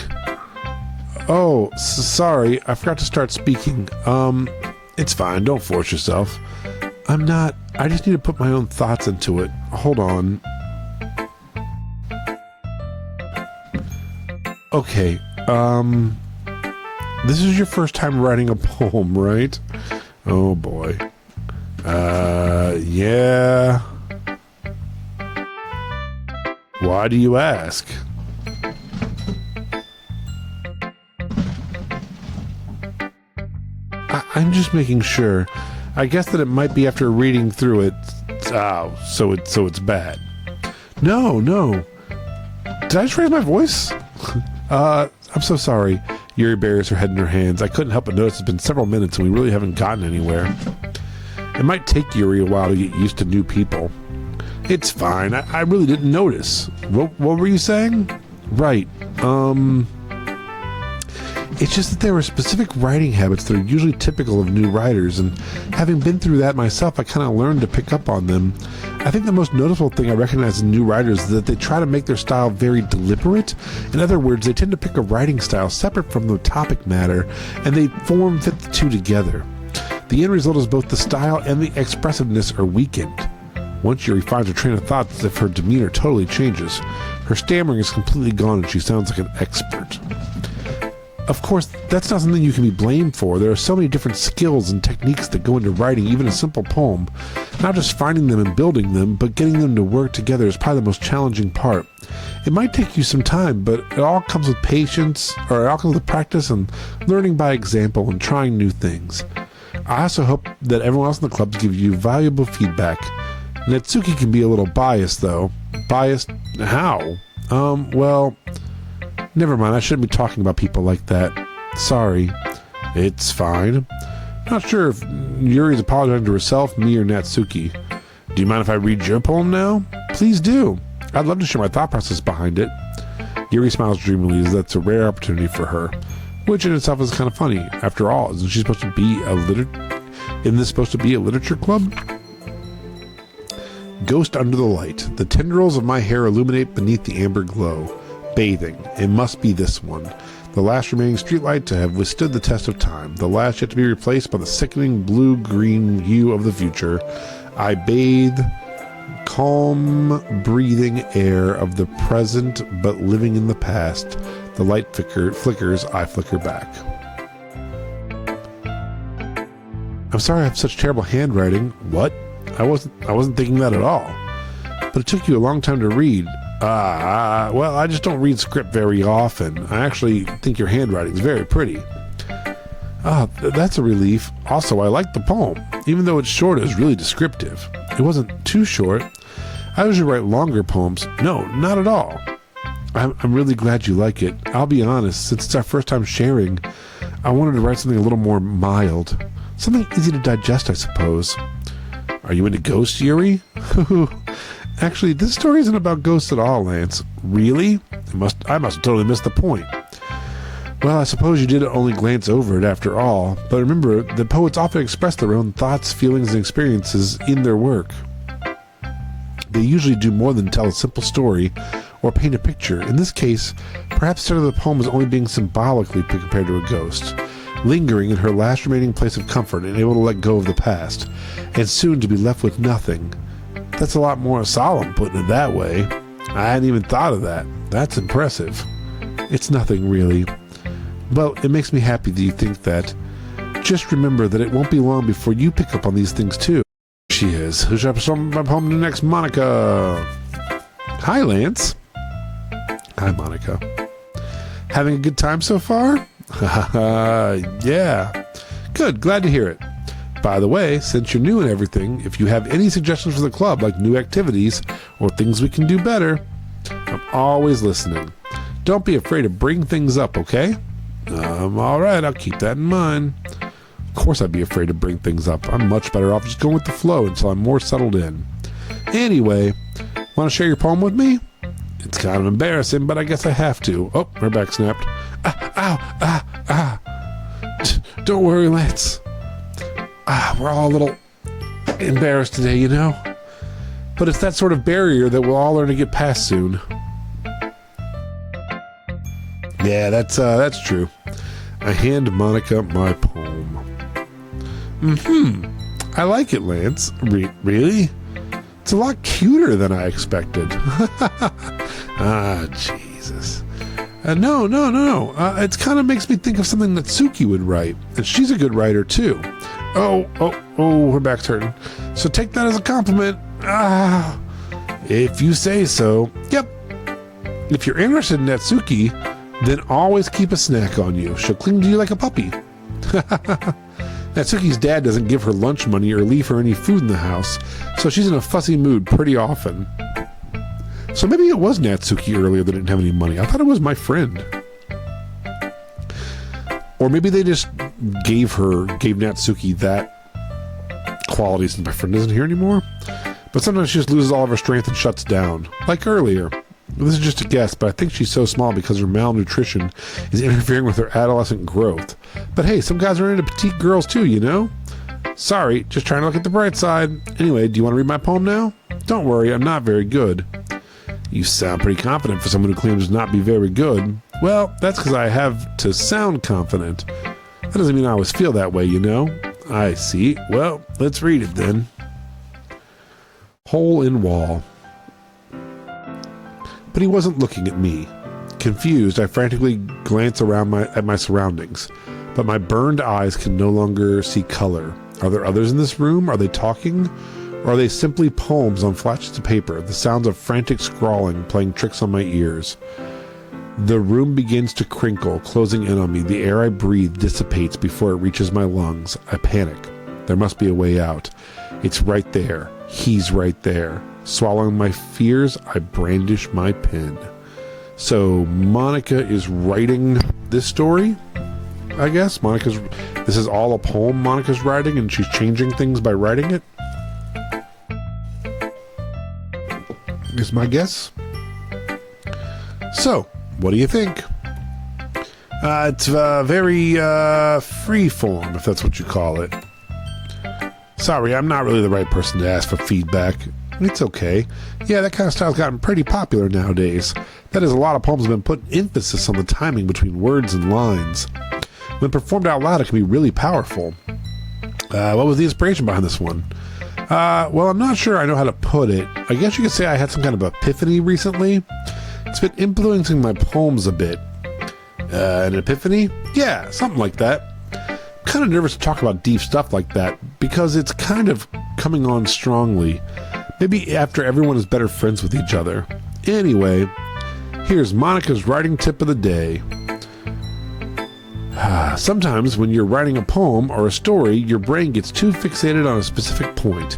Oh, sorry, I forgot to start speaking. It's fine, don't force yourself. I just need to put my own thoughts into it. Hold on. Okay, this is your first time writing a poem, right? Oh boy. Yeah. Why do you ask? I'm just making sure. I guess that it might be after reading through it. Oh, so it's bad. No. Did I just raise my voice? I'm so sorry. Yuri buries her head in her hands. I couldn't help but notice it's been several minutes and we really haven't gotten anywhere. It might take Yuri a while to get used to new people. It's fine. I really didn't notice. What were you saying? Right. It's just that there were specific writing habits that are usually typical of new writers, and having been through that myself, I kind of learned to pick up on them. I think the most noticeable thing I recognize in new writers is that they try to make their style very deliberate. In other words, they tend to pick a writing style separate from the topic matter, and they fit the two together. The end result is both the style and the expressiveness are weakened. Once Yuri finds her train of thought, it's as if her demeanor totally changes. Her stammering is completely gone and she sounds like an expert. Of course, that's not something you can be blamed for. There are so many different skills and techniques that go into writing even a simple poem. Not just finding them and building them, but getting them to work together is probably the most challenging part. It might take you some time, but it all comes with patience, or it all comes with practice and learning by example and trying new things. I also hope that everyone else in the clubs gives you valuable feedback. Natsuki can be a little biased, though. Biased? How? Well, never mind. I shouldn't be talking about people like that. Sorry. It's fine. Not sure if Yuri's apologizing to herself, me, or Natsuki. Do you mind if I read your poem now? Please do. I'd love to share my thought process behind it. Yuri smiles dreamily as that's a rare opportunity for her, which in itself is kind of funny. After all, isn't she supposed to be Isn't this supposed to be a literature club? Ghost under the light. The tendrils of my hair illuminate beneath the amber glow. Bathing. It must be this one. The last remaining streetlight to have withstood the test of time. The last yet to be replaced by the sickening blue-green hue of the future. I bathe calm, breathing air of the present, but living in the past. The light flickers, I flicker back. I'm sorry I have such terrible handwriting. What? I wasn't thinking that at all. But it took you a long time to read. Well, I just don't read script very often. I actually think your handwriting is very pretty. Oh, that's a relief. Also, I like the poem. Even though it's short, it was really descriptive. It wasn't too short. I usually write longer poems. No, not at all. I'm really glad you like it. I'll be honest, since it's our first time sharing, I wanted to write something a little more mild. Something easy to digest, I suppose. Are you into ghosts, Yuri? Actually, this story isn't about ghosts at all, Lance. Really? I must have totally missed the point. Well, I suppose you did only glance over it after all, but remember, the poets often express their own thoughts, feelings, and experiences in their work. They usually do more than tell a simple story or paint a picture. In this case, perhaps part of the poem is only being symbolically compared to a ghost, lingering in her last remaining place of comfort and able to let go of the past, and soon to be left with nothing. That's a lot more solemn, putting it that way. I hadn't even thought of that. That's impressive. It's nothing, really. Well, it makes me happy that you think that. Just remember that it won't be long before you pick up on these things, too. She is. Who should I show my poem to next? Monica. Hi, Lance. Hi, Monica. Having a good time so far? Yeah. Good. Glad to hear it. By the way, since you're new and everything, if you have any suggestions for the club, like new activities or things we can do better, I'm always listening. Don't be afraid to bring things up, okay? All right, I'll keep that in mind. Of course I'd be afraid to bring things up. I'm much better off just going with the flow until I'm more settled in. Anyway, want to share your poem with me? It's kind of embarrassing, but I guess I have to. Oh, her back snapped. Don't worry, Lance. We're all a little embarrassed today, you know? But it's that sort of barrier that we'll all learn to get past soon. Yeah, that's true. I hand Monica my poem. I like it, Lance. Really? It's a lot cuter than I expected. Jesus. No. It kind of makes me think of something that Suki would write. And she's a good writer, too. Oh, her back's hurting. So take that as a compliment. If you say so. Yep. If you're interested in Natsuki, then always keep a snack on you. She'll cling to you like a puppy. Natsuki's dad doesn't give her lunch money or leave her any food in the house, so she's in a fussy mood pretty often. So maybe it was Natsuki earlier that didn't have any money. I thought it was my friend. Or maybe they just gave Natsuki that quality since my friend isn't here anymore. But sometimes she just loses all of her strength and shuts down. Like earlier. This is just a guess, but I think she's so small because her malnutrition is interfering with her adolescent growth. But hey, some guys are into petite girls too, you know? Sorry, just trying to look at the bright side. Anyway, do you want to read my poem now? Don't worry, I'm not very good. You sound pretty confident for someone who claims to not be very good. Well, that's because I have to sound confident. That doesn't mean I always feel that way, you know? I see. Well, let's read it then. Hole in wall. But he wasn't looking at me. Confused, I frantically glance around at my surroundings, but my burned eyes can no longer see color. Are there others in this room? Are they talking? Or are they simply poems on flat sheets of paper, the sounds of frantic scrawling playing tricks on my ears? The room begins to crinkle, closing in on me. The air I breathe dissipates before it reaches my lungs. I panic. There must be a way out. It's right there. He's right there. Swallowing my fears, I brandish my pen. So Monica is writing this story, I guess. This is all a poem Monica's writing, and she's changing things by writing it. Is my guess. So, what do you think? It's very free form, if that's what you call it. Sorry, I'm not really the right person to ask for feedback. It's okay. Yeah, that kind of style's gotten pretty popular nowadays. That is, a lot of poems have been putting emphasis on the timing between words and lines. When performed out loud, it can be really powerful. What was the inspiration behind this one? Well, I'm not sure I know how to put it. I guess you could say I had some kind of epiphany recently. It's been influencing my poems a bit. An epiphany? Yeah, something like that. I'm kind of nervous to talk about deep stuff like that because it's kind of coming on strongly. Maybe after everyone is better friends with each other. Anyway, here's Monica's writing tip of the day. Sometimes when you're writing a poem or a story, your brain gets too fixated on a specific point.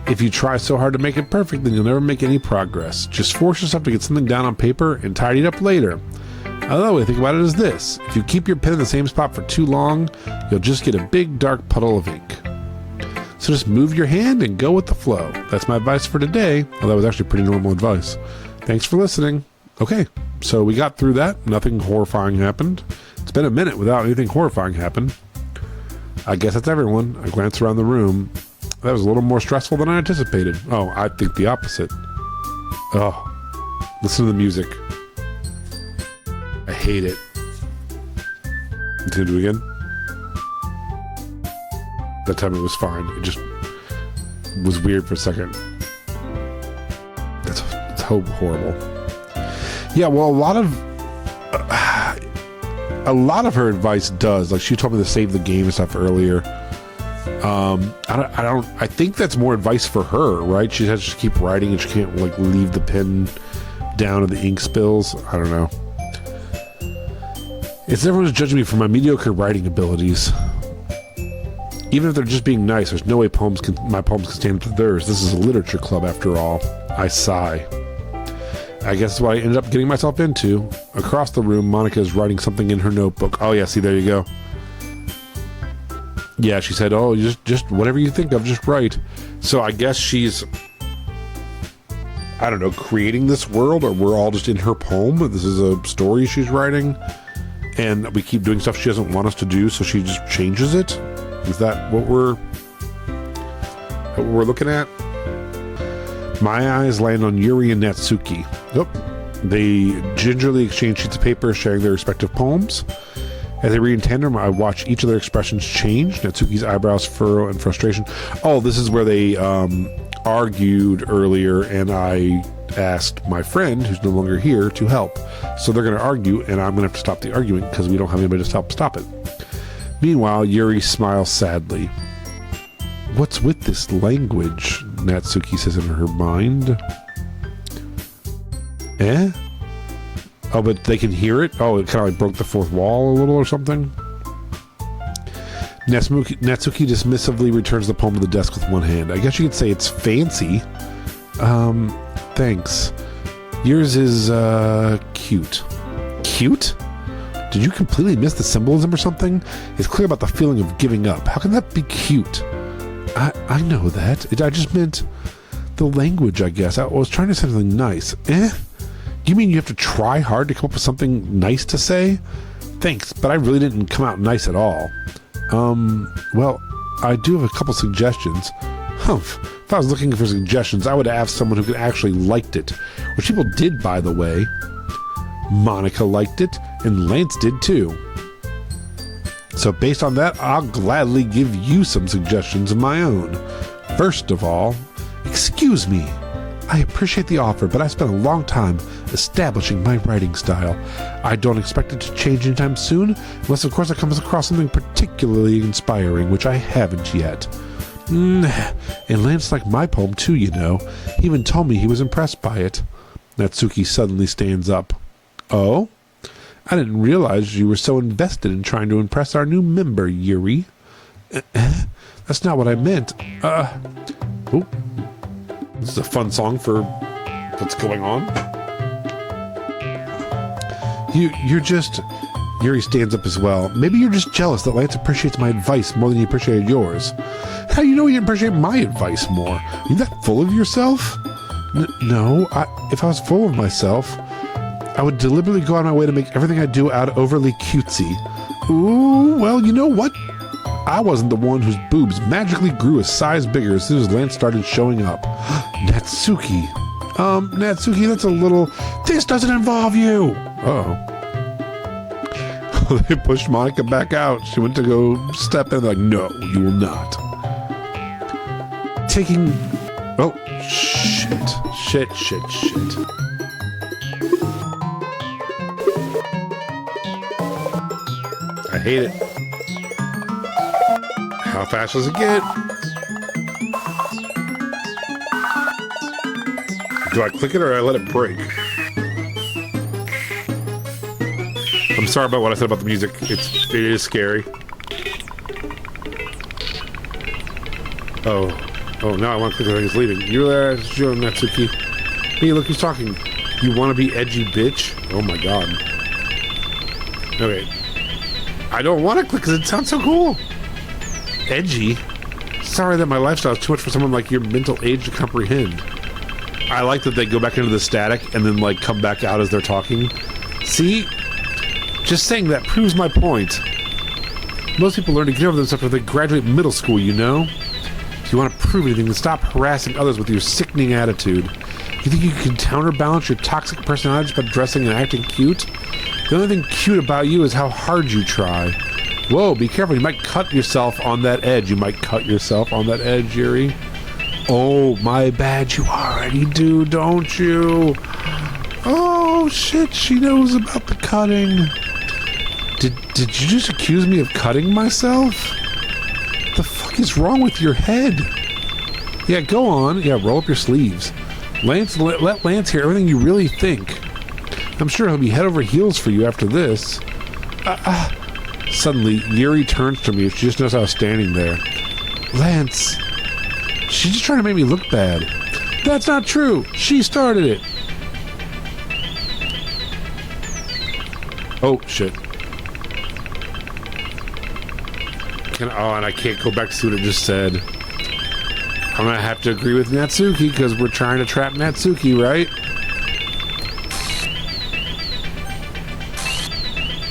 If you try so hard to make it perfect, then you'll never make any progress. Just force yourself to get something down on paper and tidy it up later. Another way to think about it is this. If you keep your pen in the same spot for too long, you'll just get a big dark puddle of ink. So just move your hand and go with the flow. That's my advice for today. Well, that was actually pretty normal advice. Thanks for listening. Okay, so we got through that. Nothing horrifying happened. It's been a minute without anything horrifying happen. I guess that's everyone. I glanced around the room. That was a little more stressful than I anticipated. Oh, I think the opposite. Oh, listen to the music. I hate it. Can I do it again? That time it was fine. It just was weird for a second. That's so horrible. Yeah, well, a lot of her advice does. Like, she told me to save the game and stuff earlier. I think that's more advice for her, right? She has to keep writing and she can't like leave the pen down and the ink spills. I don't know. It's everyone's judging me for my mediocre writing abilities. Even if they're just being nice, there's no way my poems can stand up to theirs. This is a literature club after all. I sigh. I guess that's what I ended up getting myself into. Across the room, Monica is writing something in her notebook. Oh yeah, see, there you go. Yeah, she said, oh, just whatever you think of, just write. So I guess she's, I don't know, creating this world, or we're all just in her poem. This is a story she's writing, and we keep doing stuff she doesn't want us to do, so she just changes it. Is that what we're looking at? My eyes land on Yuri and Natsuki. Oh, they gingerly exchange sheets of paper, sharing their respective poems. As they read in tandem, I watch each of their expressions change. Natsuki's eyebrows furrow in frustration. Oh, this is where they argued earlier, and I asked my friend, who's no longer here, to help. So they're going to argue, and I'm going to have to stop the argument because we don't have anybody to help stop it. Meanwhile, Yuri smiles sadly. What's with this language? Natsuki says in her mind. Eh? Oh, but they can hear it? Oh, it kind of like broke the fourth wall a little or something? Natsuki dismissively returns the poem to the desk with one hand. I guess you could say it's fancy. Thanks. Yours is, cute. Cute? Did you completely miss the symbolism or something? It's clear about the feeling of giving up. How can that be cute? I know that. I just meant the language, I guess. I was trying to say something nice. Eh? You mean you have to try hard to come up with something nice to say? Thanks, but I really didn't come out nice at all. Well, I do have a couple suggestions. Humph. If I was looking for suggestions, I would have asked someone who could actually liked it. Which people did, by the way. Monica liked it, and Lance did too. So based on that, I'll gladly give you some suggestions of my own. First of all, excuse me. I appreciate the offer, but I spent a long time establishing my writing style. I don't expect it to change anytime soon, unless of course I come across something particularly inspiring, which I haven't yet. And Lance liked my poem too, you know. He even told me he was impressed by it. Natsuki suddenly stands up. Oh? I didn't realize you were so invested in trying to impress our new member, Yuri. That's not what I meant. Oh. This is a fun song for what's going on. You're just... Yuri stands up as well. Maybe you're just jealous that Lance appreciates my advice more than he appreciated yours. How do you know he didn't appreciate my advice more? Are you that full of yourself? No, if I was full of myself, I would deliberately go out of my way to make everything I do out overly cutesy. Ooh, well, you know what? I wasn't the one whose boobs magically grew a size bigger as soon as Lance started showing up. Natsuki. Natsuki, that's a little... This doesn't involve you! Uh-oh. They pushed Monica back out. She went to go step in. They're like, no, you will not. Taking... Oh, shit. Shit. I hate it. How fast does it get? Do I click it or I let it break? I'm sorry about what I said about the music. It is scary. Oh, now I want to click on he's leaving. You're there, Natsuki. Hey, look who's talking. You want to be edgy, bitch? Oh my god. Okay. I don't want to click because it sounds so cool. Edgy? Sorry that my lifestyle is too much for someone like your mental age to comprehend. I like that they go back into the static and then, like, come back out as they're talking. See? Just saying that proves my point. Most people learn to get over themselves after they graduate middle school, you know? If you want to prove anything, then stop harassing others with your sickening attitude. You think you can counterbalance your toxic personality by dressing and acting cute? The only thing cute about you is how hard you try. Whoa, be careful. You might cut yourself on that edge. You might cut yourself on that edge, Yuri. Oh, my bad. You already do, don't you? Oh, shit. She knows about the cutting. Did you just accuse me of cutting myself? What the fuck is wrong with your head? Yeah, go on. Yeah, roll up your sleeves. Lance, let Lance hear everything you really think. I'm sure he'll be head over heels for you after this. Suddenly, Yuri turns to me. She just knows I was standing there. Lance, she's just trying to make me look bad. That's not true. She started it. Oh, shit. And I can't go back to see what it just said. I'm gonna have to agree with Natsuki because we're trying to trap Natsuki, right?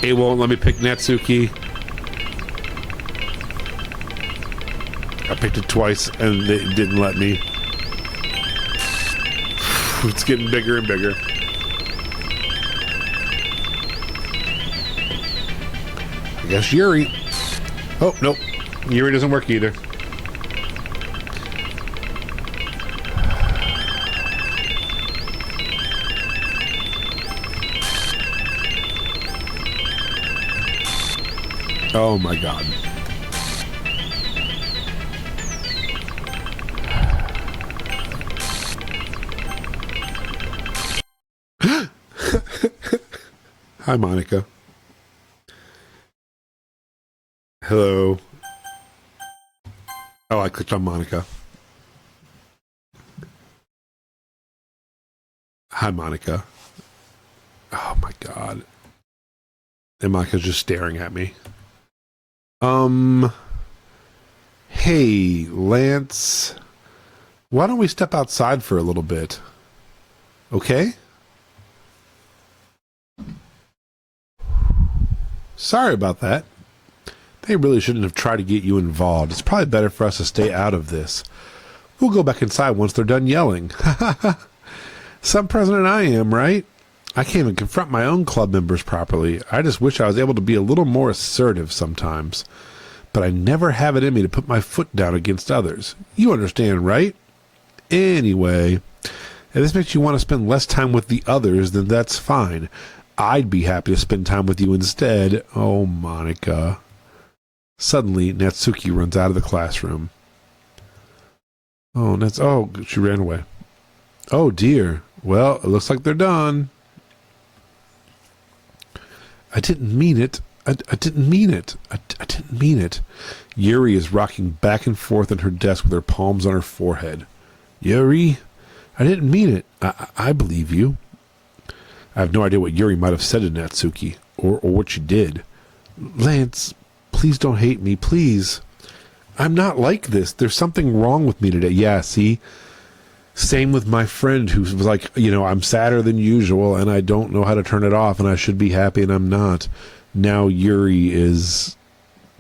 It won't let me pick Natsuki. I picked it twice and it didn't let me. It's getting bigger and bigger. I guess Yuri. Oh, nope. Yuri doesn't work either. Oh my god. Hi, Monica. Hello. Oh, I clicked on Monica. Hi, Monica. Oh my god. And Monica's just staring at me. Hey, Lance. Why don't we step outside for a little bit? Okay? Sorry about that. They really shouldn't have tried to get you involved. It's probably better for us to stay out of this. We'll go back inside once they're done yelling. Some president I am, right? I can't even confront my own club members properly. I just wish I was able to be a little more assertive sometimes. But I never have it in me to put my foot down against others. You understand, right? Anyway, if this makes you want to spend less time with the others, then that's fine. I'd be happy to spend time with you instead. Oh, Monica. Suddenly, Natsuki runs out of the classroom. Oh, she ran away. Oh, dear. Well, it looks like they're done. I didn't mean it. I didn't mean it. I didn't mean it. Yuri is rocking back and forth on her desk with her palms on her forehead. Yuri, I didn't mean it. I believe you. I have no idea what Yuri might have said to Natsuki, or what she did. Lance, please don't hate me, please. I'm not like this. There's something wrong with me today. Yeah, see? Same with my friend who was like, I'm sadder than usual and I don't know how to turn it off and I should be happy and I'm not. Now Yuri is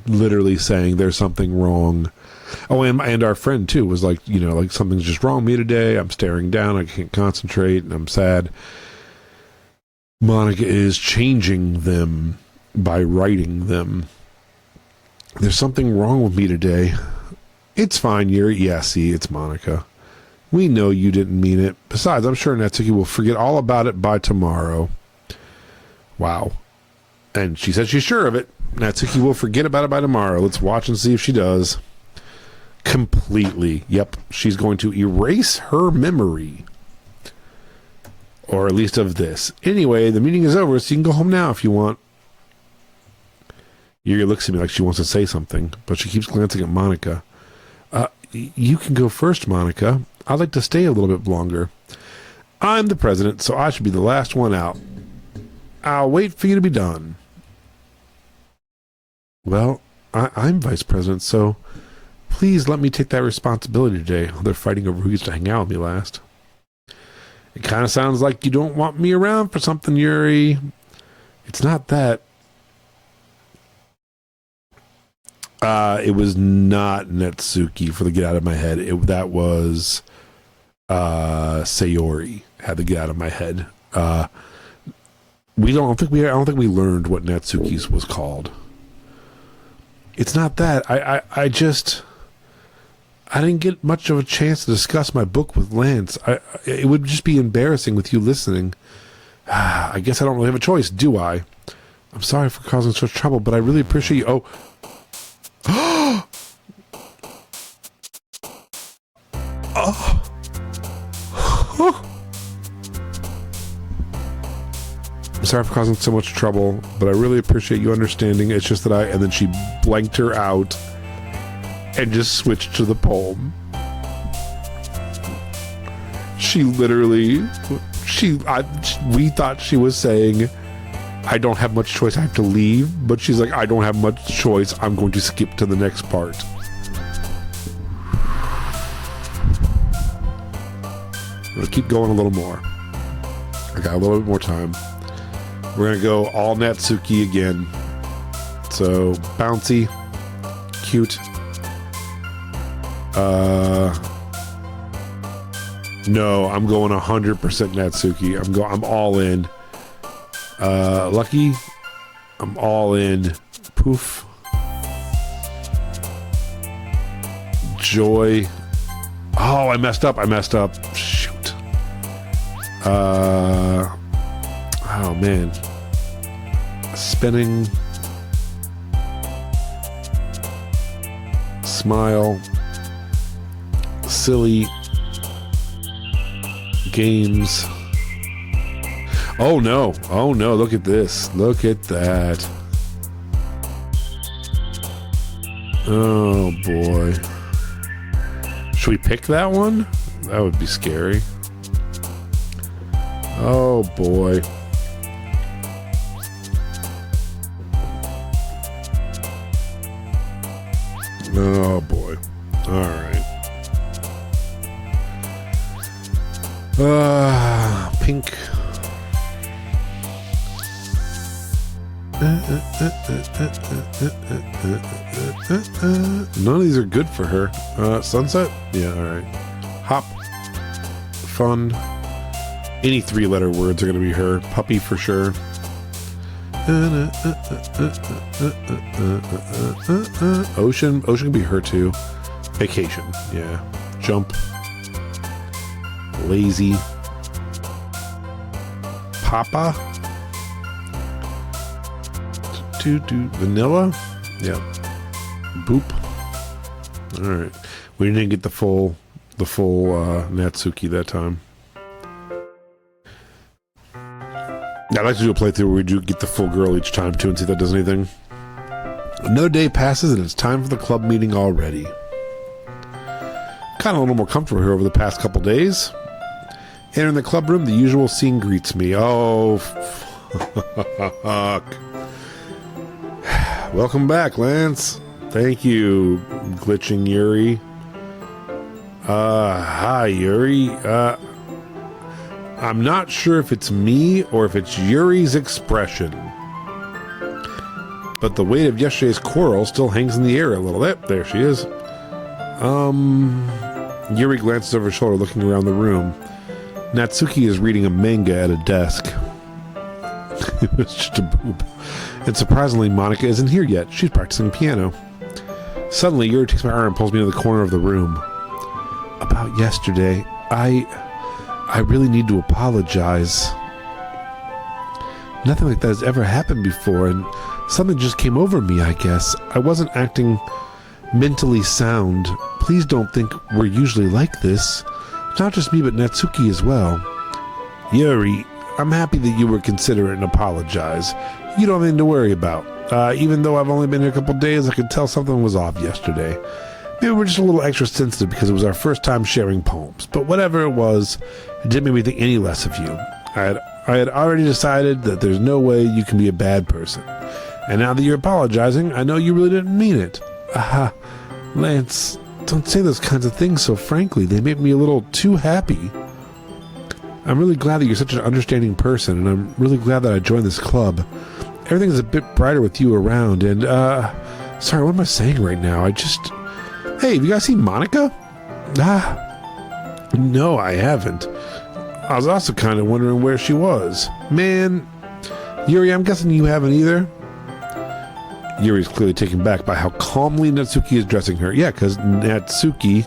literally saying there's something wrong. Oh, and our friend too was like, like something's just wrong with me today. I'm staring down. I can't concentrate and I'm sad. Monica is changing them by writing them. There's something wrong with me today. It's fine, Yuri. Yeah, see, it's Monica. We know you didn't mean it. Besides, I'm sure Natsuki will forget all about it by tomorrow. Wow. And she said she's sure of it. Natsuki will forget about it by tomorrow. Let's watch and see if she does. Completely. Yep. She's going to erase her memory. Or at least of this. Anyway, the meeting is over, so you can go home now if you want. Yuri looks at me like she wants to say something, but she keeps glancing at Monica. You can go first, Monica. I'd like to stay a little bit longer. I'm the president, so I should be the last one out. I'll wait for you to be done. Well, I'm vice president, so please let me take that responsibility today. They're fighting over who gets to hang out with me last. It kind of sounds like you don't want me around for something, Yuri. It's not that. It was not Netsuki for the get out of my head. That was Sayori had to get out of my head. I don't think we learned what Natsuki's was called. It's not that. I didn't get much of a chance to discuss my book with Lance. It would just be embarrassing with you listening. I guess I don't really have a choice, do I? I'm sorry for causing such trouble, but I really appreciate you. Oh. Oh. I'm sorry for causing so much trouble, but I really appreciate you understanding. It's just that and then she blanked her out and just switched to the poem. She literally, we thought she was saying, I don't have much choice, I have to leave, but she's like, I don't have much choice, I'm going to skip to the next part. I'm going to keep going a little more. I got a little bit more time. We're going to go all Natsuki again. So, bouncy, cute. No, I'm going 100% Natsuki. I'm all in. Lucky, I'm all in. Poof. Joy. Oh, I messed up. Shoot. Oh man. Spinning. Smile. Silly. Games. Oh no, look at this. Look at that. Oh boy. Should we pick that one? That would be scary. Oh boy. Oh boy. Alright. Pink. None of these are good for her. Sunset? Yeah, alright. Hop. Fun. Any 3-letter words are going to be her. Puppy for sure. Ocean. Ocean can be her too. Vacation. Yeah. Jump. Lazy. Papa. Vanilla. Yeah. Boop. All right. We didn't get the full Natsuki that time. I'd like to do a playthrough where we do get the full girl each time too and see if that does anything. Another day passes and it's time for the club meeting already. Kind of a little more comfortable here over the past couple days. Entering the club room, the usual scene greets me. Oh, fuck. Welcome back, Lance. Thank you, glitching Yuri. Hi, Yuri. I'm not sure if it's me or if it's Yuri's expression. But the weight of yesterday's quarrel still hangs in the air a little bit. There she is. Yuri glances over his shoulder, looking around the room. Natsuki is reading a manga at a desk. It was just a boob. And surprisingly, Monica isn't here yet. She's practicing piano. Suddenly, Yuri takes my arm and pulls me into the corner of the room. About yesterday, I really need to apologize. Nothing like that has ever happened before, and something just came over me, I guess. I wasn't acting mentally sound. Please don't think we're usually like this. Not just me, but Natsuki as well. Yuri, I'm happy that you were considerate and apologize. You don't have anything to worry about. Even though I've only been here a couple days, I could tell something was off yesterday. Maybe we're just a little extra sensitive because it was our first time sharing poems. But whatever it was, it didn't make me think any less of you. I had already decided that there's no way you can be a bad person. And now that you're apologizing, I know you really didn't mean it. Lance, don't say those kinds of things so frankly. They make me a little too happy. I'm really glad that you're such an understanding person, and I'm really glad that I joined this club. Everything's a bit brighter with you around, and, sorry, what am I saying right now? Hey, have you guys seen Monica? No, I haven't. I was also kind of wondering where she was. Man, Yuri, I'm guessing you haven't either? Yuri's clearly taken back by how calmly Natsuki is dressing her. Yeah, because Natsuki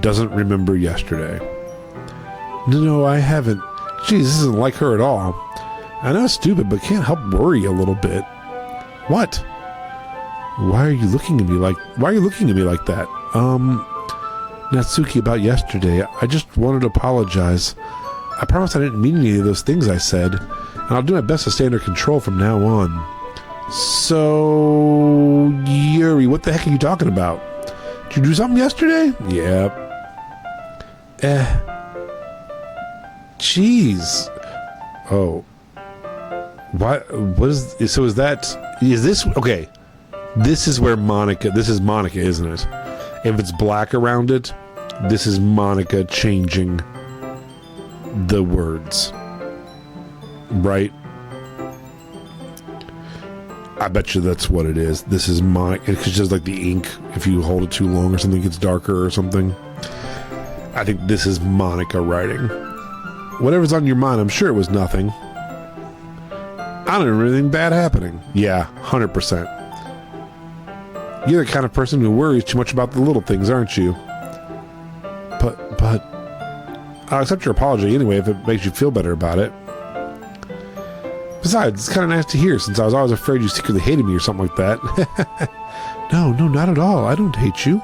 doesn't remember yesterday. No, I haven't. Jeez, this isn't like her at all. I know it's stupid, but can't help worry a little bit. What? Why are you looking at me like that? Natsuki, about yesterday, I just wanted to apologize. I promise I didn't mean any of those things I said, and I'll do my best to stay under control from now on. So, Yuri, what the heck are you talking about? Did you do something yesterday? Yeah. Jeez. Oh. Is this, okay. This is Monica, isn't it? If it's black around it, this is Monica changing the words. Right? I bet you that's what it is. This is Monica. It's just like the ink. If you hold it too long or something, it gets darker or something. I think this is Monica writing. Whatever's on your mind, I'm sure it was nothing. I don't remember anything bad happening. Yeah, 100%. You're the kind of person who worries too much about the little things, aren't you? But I'll accept your apology anyway if it makes you feel better about it. Besides, it's kind of nice to hear since I was always afraid you secretly hated me or something like that. No, not at all. I don't hate you.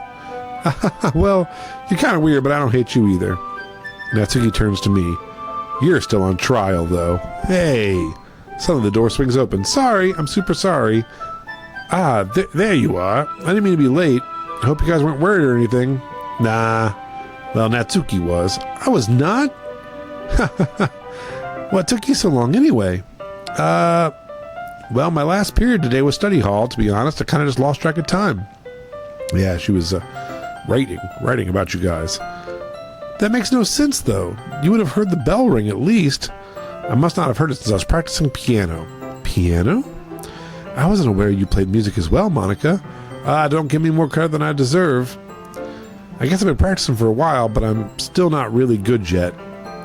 Well, you're kind of weird, but I don't hate you either. Natsuki turns to me. You're still on trial, though. Hey. Suddenly the door swings open. Sorry, I'm super sorry. There you are. I didn't mean to be late. I hope you guys weren't worried or anything. Nah. Well, Natsuki was. I was not? What took you so long anyway? Well, my last period today was study hall, to be honest. I kind of just lost track of time. Yeah, she was writing about you guys. That makes no sense, though. You would have heard the bell ring at least. I must not have heard it since I was practicing piano. Piano? I wasn't aware you played music as well, Monica. Don't give me more credit than I deserve. I guess I've been practicing for a while, but I'm still not really good yet.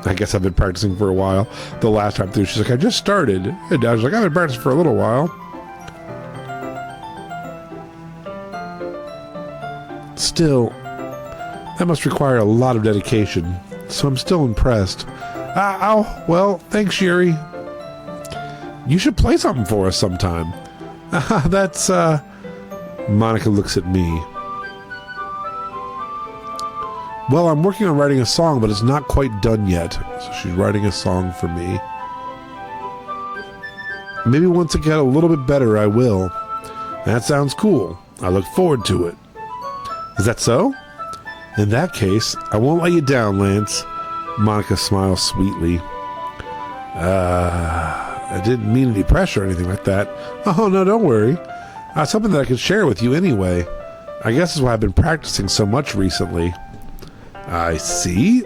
I guess I've been practicing for a while. The last time through, she's like, I just started. And I was like, I've been practicing for a little while. Still, that must require a lot of dedication, so I'm still impressed. Well, thanks, Yuri. You should play something for us sometime. That's, Monica looks at me. Well, I'm working on writing a song, but it's not quite done yet. So she's writing a song for me. Maybe once it gets a little bit better, I will. That sounds cool. I look forward to it. Is that so? In that case, I won't let you down, Lance. Monica smiles sweetly. I didn't mean any pressure or anything like that. Oh, no, don't worry. It's something that I could share with you anyway. I guess that's why I've been practicing so much recently. I see.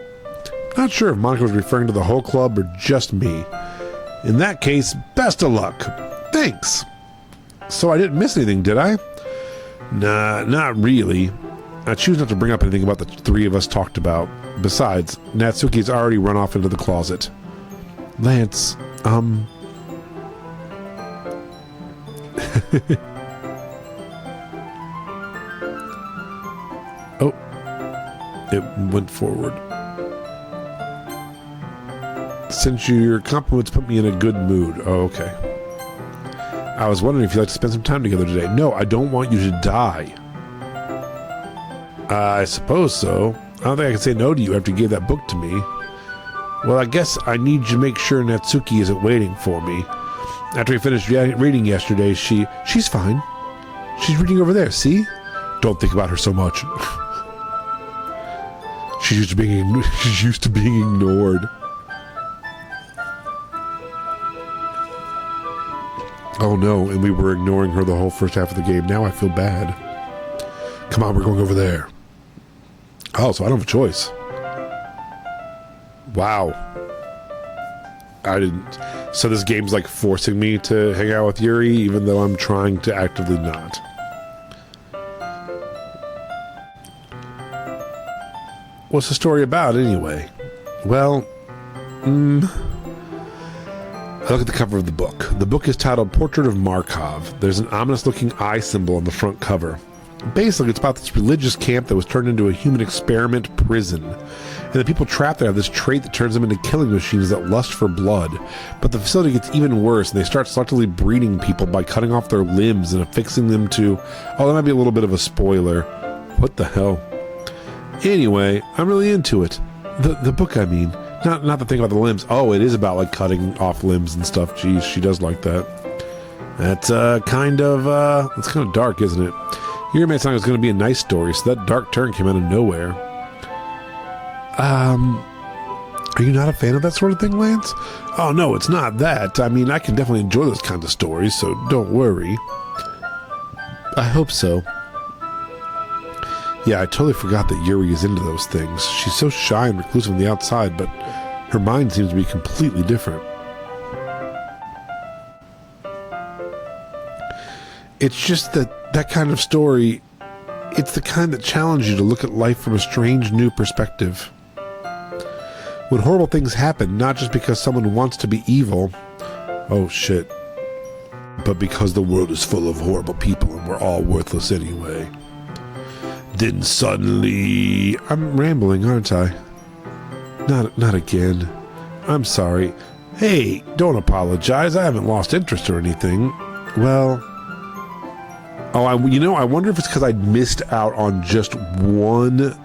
Not sure if Monica was referring to the whole club or just me. In that case, best of luck. Thanks. So I didn't miss anything, did I? Nah, not really. I choose not to bring up anything about the three of us talked about. Besides, Natsuki's already run off into the closet. Lance, Oh, it went forward. Since your compliments put me in a good mood. Oh, okay. I was wondering if you'd like to spend some time together today. No, I don't want you to die. I suppose so. I don't think I can say no to you after you gave that book to me. Well, I guess I need you to make sure Natsuki isn't waiting for me. After we finished reading yesterday, she's fine. She's reading over there, see? Don't think about her so much. She's used to being ignored. Oh no, and we were ignoring her the whole first half of the game. Now I feel bad. Come on, we're going over there. Oh, so I don't have a choice. Wow. I didn't... So this game's like forcing me to hang out with Yuri, even though I'm trying to actively not. What's the story about, anyway? Well, I look at the cover of the book. The book is titled Portrait of Markov. There's an ominous-looking eye symbol on the front cover. Basically, it's about this religious camp that was turned into a human experiment prison. And the people trapped there have this trait that turns them into killing machines that lust for blood. But the facility gets even worse, and they start selectively breeding people by cutting off their limbs and affixing them to... Oh, that might be a little bit of a spoiler. What the hell? Anyway, I'm really into it. The book, I mean. Not the thing about the limbs. Oh, it is about, like, cutting off limbs and stuff. Jeez, she does like that. That's kind of dark, isn't it? Your mate thought it was going to be a nice story, so that dark turn came out of nowhere. Are you not a fan of that sort of thing, Lance? Oh, no, it's not that. I mean, I can definitely enjoy those kinds of stories, so don't worry. I hope so. Yeah, I totally forgot that Yuri is into those things. She's so shy and reclusive on the outside, but her mind seems to be completely different. It's just that kind of story, it's the kind that challenges you to look at life from a strange new perspective. When horrible things happen, not just because someone wants to be evil, oh shit, but because the world is full of horrible people and we're all worthless anyway. Then suddenly... I'm rambling, aren't I? Not again. I'm sorry. Hey, don't apologize. I haven't lost interest or anything. Well... Oh, I wonder if it's because I missed out on just one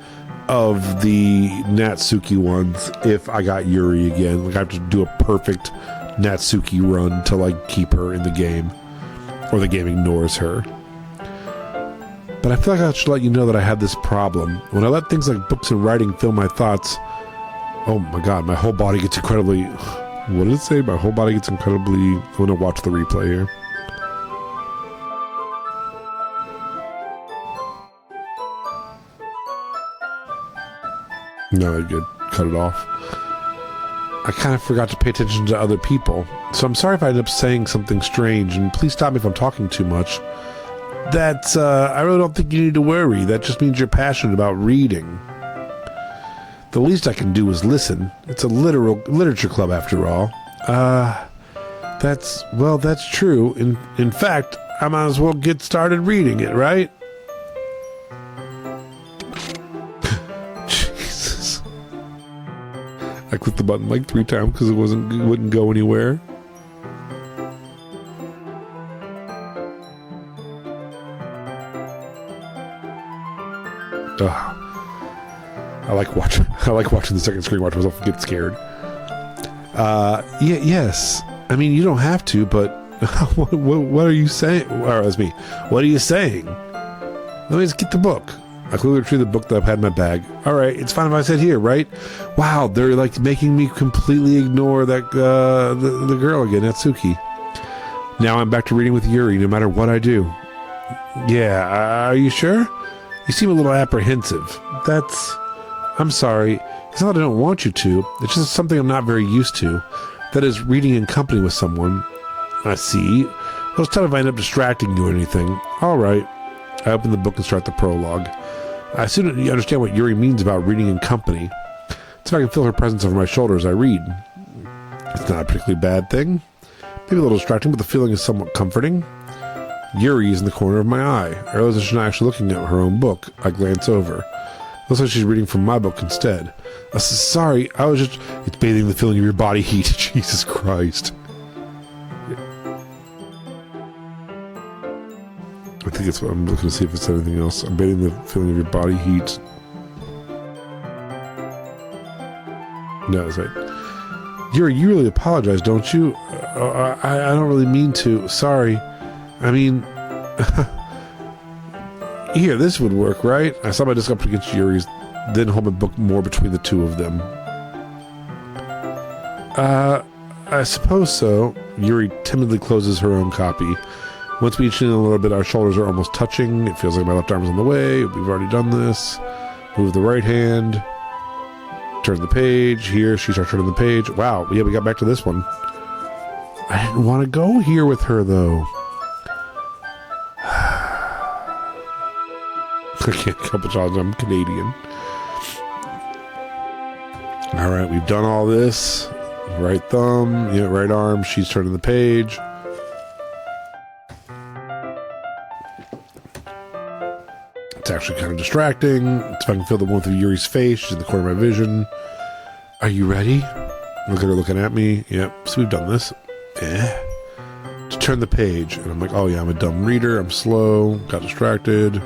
of the Natsuki ones if I got Yuri again. Like, I have to do a perfect Natsuki run to, like, keep her in the game. Or the game ignores her. But I feel like I should let you know that I have this problem. When I let things like books and writing fill my thoughts, oh my god, my whole body gets incredibly... What did it say? My whole body gets incredibly... I'm going to watch the replay here. No, good. Cut it off. I kind of forgot to pay attention to other people. So I'm sorry if I end up saying something strange, and please stop me if I'm talking too much. That's, I really don't think you need to worry. That just means you're passionate about reading. The least I can do is listen. It's a literature club after all. That's true. In fact, I might as well get started reading it, right? Jesus. I clicked the button like 3 times because it wouldn't go anywhere. I like watching the second screen watch myself get scared. Yes. I mean, you don't have to, but what are you saying? Or that's me. What are you saying? Let me just get the book. I clearly retrieved the book that I've had in my bag. All right, it's fine if I sit here, right? Wow, they're like making me completely ignore that the girl again, Natsuki. Now I'm back to reading with Yuri, no matter what I do. Yeah, are you sure? You seem a little apprehensive. I'm sorry. It's not that I don't want you to. It's just something I'm not very used to. That is, reading in company with someone. I see. Well, it's tough if I end up distracting you or anything. All right. I open the book and start the prologue. I assume you understand what Yuri means about reading in company. It's if I can feel her presence over my shoulder as I read. It's not a particularly bad thing. Maybe a little distracting, but the feeling is somewhat comforting. Yuri is in the corner of my eye. I realize that she's not actually looking at her own book. I glance over. Looks like she's reading from my book instead. Sorry, I was just... It's bathing the feeling of your body heat. Jesus Christ. I think it's what I'm looking to see if it's anything else. I'm bathing the feeling of your body heat. No, it's right. Yuri, you really apologize, don't you? I don't really mean to. Sorry. I mean, here, this would work, right? I saw my disc up against Yuri's, then hold my book more between the two of them. I suppose so. Yuri timidly closes her own copy. Once we each in a little bit, our shoulders are almost touching. It feels like my left arm's on the way. We've already done this. Move the right hand. Turn the page. Here, she starts turning the page. Wow, yeah, we got back to this one. I didn't want to go here with her, though. I can't help it, I'm Canadian. All right, we've done all this. Right thumb, yeah, right arm. She's turning the page. It's actually kind of distracting. If I can feel the warmth of Yuri's face, she's in the corner of my vision. Are you ready? Look at her looking at me. Yep, so we've done this. To turn the page. And I'm like, oh yeah, I'm a dumb reader. I'm slow. Got distracted.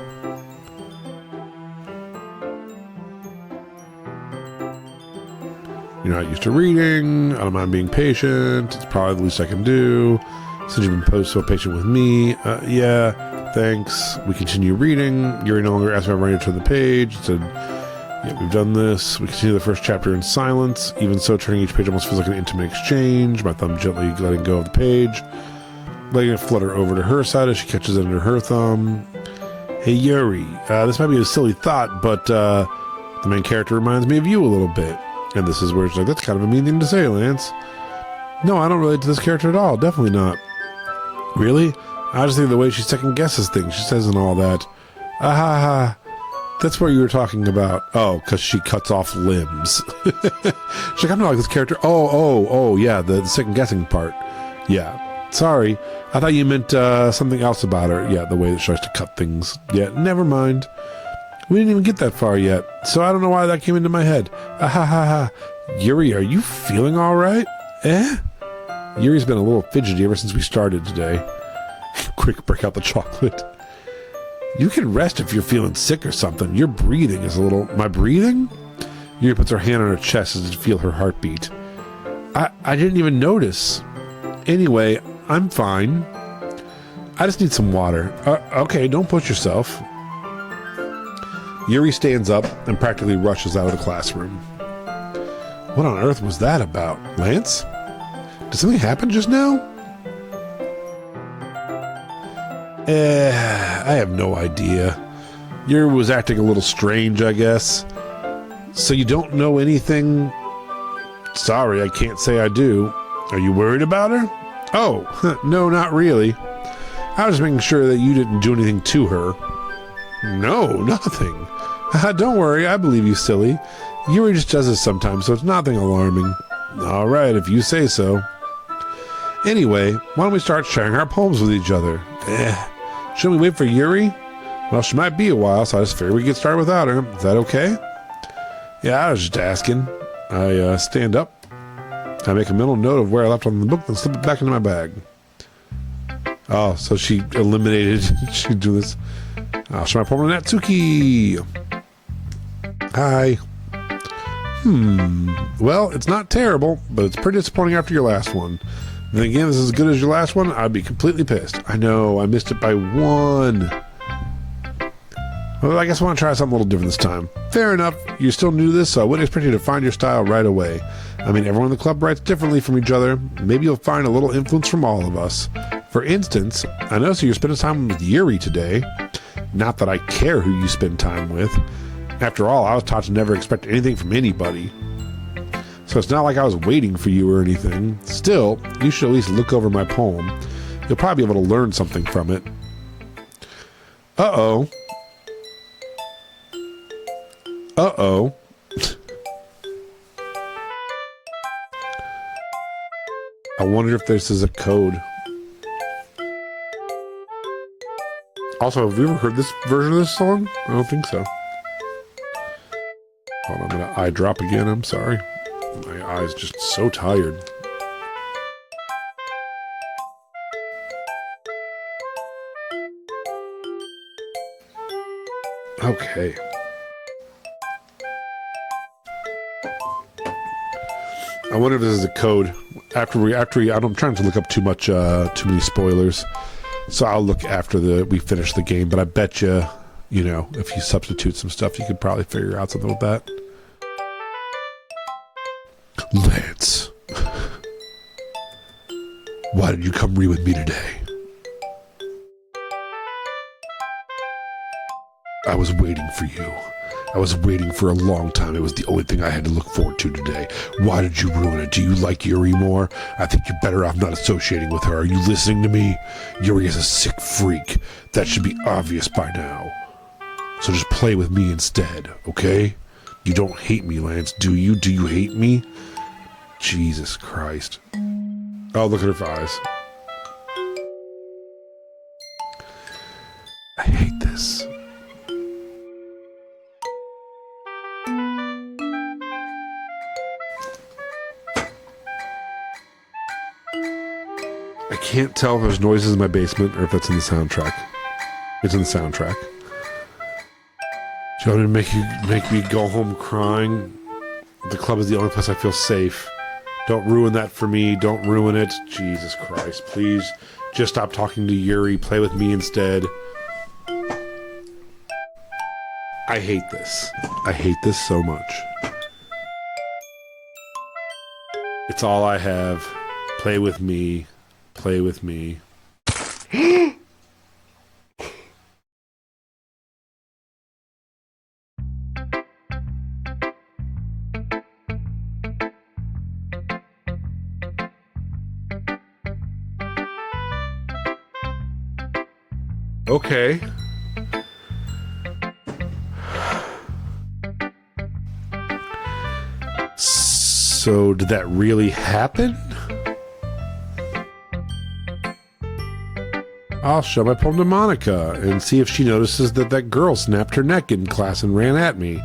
You're not used to reading. I don't mind being patient. It's probably the least I can do. Since you've been so patient with me. Yeah, thanks. We continue reading. Yuri no longer asked me if I'm ready to turn the page. It said, yeah, we've done this. We continue the first chapter in silence. Even so, turning each page almost feels like an intimate exchange. My thumb gently letting go of the page. Letting it flutter over to her side as she catches it under her thumb. Hey, Yuri. This might be a silly thought, but the main character reminds me of you a little bit. And this is where it's like, that's kind of a mean thing to say, Lance. No, I don't relate to this character at all. Definitely not. Really? I just think the way she second guesses things, she says and all that. Ah, that's what you were talking about. Oh, because she cuts off limbs. She's like, I'm not like this character. Oh, yeah, the second guessing part. Yeah. Sorry. I thought you meant something else about her. Yeah, the way that she likes to cut things. Yeah, never mind. We didn't even get that far yet, so I don't know why that came into my head. Yuri, are you feeling all right? Yuri's been a little fidgety ever since we started today. Quick, break out the chocolate. You can rest if you're feeling sick or something. Your breathing is a little... My breathing? Yuri puts her hand on her chest as to feel her heartbeat. I didn't even notice. Anyway, I'm fine. I just need some water. Okay, don't push yourself. Yuri stands up and practically rushes out of the classroom. What on earth was that about? Lance? Did something happen just now? I have no idea. Yuri was acting a little strange, I guess. So you don't know anything? Sorry, I can't say I do. Are you worried about her? Oh, no, not really. I was just making sure that you didn't do anything to her. No, nothing. Don't worry, I believe you, silly. Yuri just does this sometimes, so it's nothing alarming. All right, if you say so. Anyway, why don't we start sharing our poems with each other? Shouldn't we wait for Yuri? Well, she might be a while, so I just figured we get started without her. Is that okay? Yeah, I was just asking. I stand up. I make a mental note of where I left on the book, then slip it back into my bag. Oh, so she eliminated... She'd do this. I'll show my poem to Natsuki. Hi. Well, it's not terrible, but it's pretty disappointing after your last one. And then again, this is as good as your last one, I'd be completely pissed. I know, I missed it by one. Well, I guess I want to try something a little different this time. Fair enough, you're still new to this, so I wouldn't expect you to find your style right away. I mean, everyone in the club writes differently from each other. Maybe you'll find a little influence from all of us. For instance, I noticed you're spending time with Yuri today. Not that I care who you spend time with. After all, I was taught to never expect anything from anybody. So it's not like I was waiting for you or anything. Still, you should at least look over my poem. You'll probably be able to learn something from it. Uh-oh. Uh-oh. I wonder if this is a code. Also, have you ever heard this version of this song? I don't think so. Hold on, I'm gonna eye drop again. I'm sorry. My eye's just so tired. Okay. I wonder if this is a code. I'm trying to look up too many spoilers. So I'll look after we finish the game, but I bet you, if you substitute some stuff, you could probably figure out something with that. Lance, why did you come read with me today? I was waiting for you. I was waiting for a long time. It was the only thing I had to look forward to today. Why did you ruin it? Do you like Yuri more? I think you're better off not associating with her. Are you listening to me? Yuri is a sick freak. That should be obvious by now. So just play with me instead, okay? You don't hate me, Lance, do you? Do you hate me? Jesus Christ. Oh, look at her eyes. I hate this. I can't tell if there's noises in my basement or if that's in the soundtrack. It's in the soundtrack. Do you want me to make me go home crying? The club is the only place I feel safe. Don't ruin that for me. Don't ruin it. Jesus Christ. Please just stop talking to Yuri. Play with me instead. I hate this. I hate this so much. It's all I have. Play with me. Play with me. Okay. So, did that really happen? I'll show my poem to Monica and see if she notices that girl snapped her neck in class and ran at me.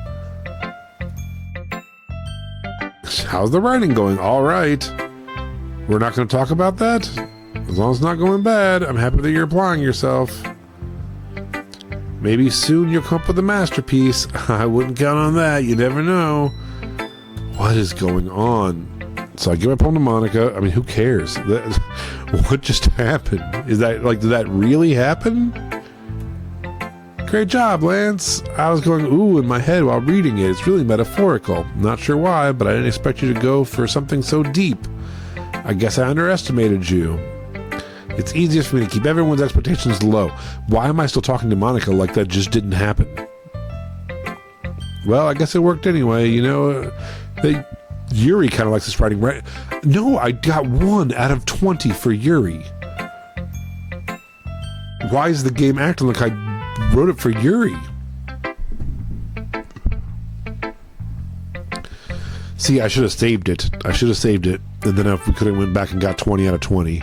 How's the writing going? All right. We're not going to talk about that? As long as it's not going bad, I'm happy that you're applying yourself. Maybe soon you'll come up with a masterpiece. I wouldn't count on that. You never know. What is going on? So I give my poem to Monica. I mean, who cares? What just happened? Did that really happen? Great job, Lance. I was going ooh in my head while reading it. It's really metaphorical. Not sure why, but I didn't expect you to go for something so deep. I guess I underestimated you. It's easiest for me to keep everyone's expectations low. Why am I still talking to Monica like that just didn't happen? Well, I guess it worked anyway. Yuri kind of likes this writing, right? No, I got 1 out of 20 for Yuri. Why is the game acting like I wrote it for Yuri? See, I should have saved it. And then if we could have went back and got 20 out of 20.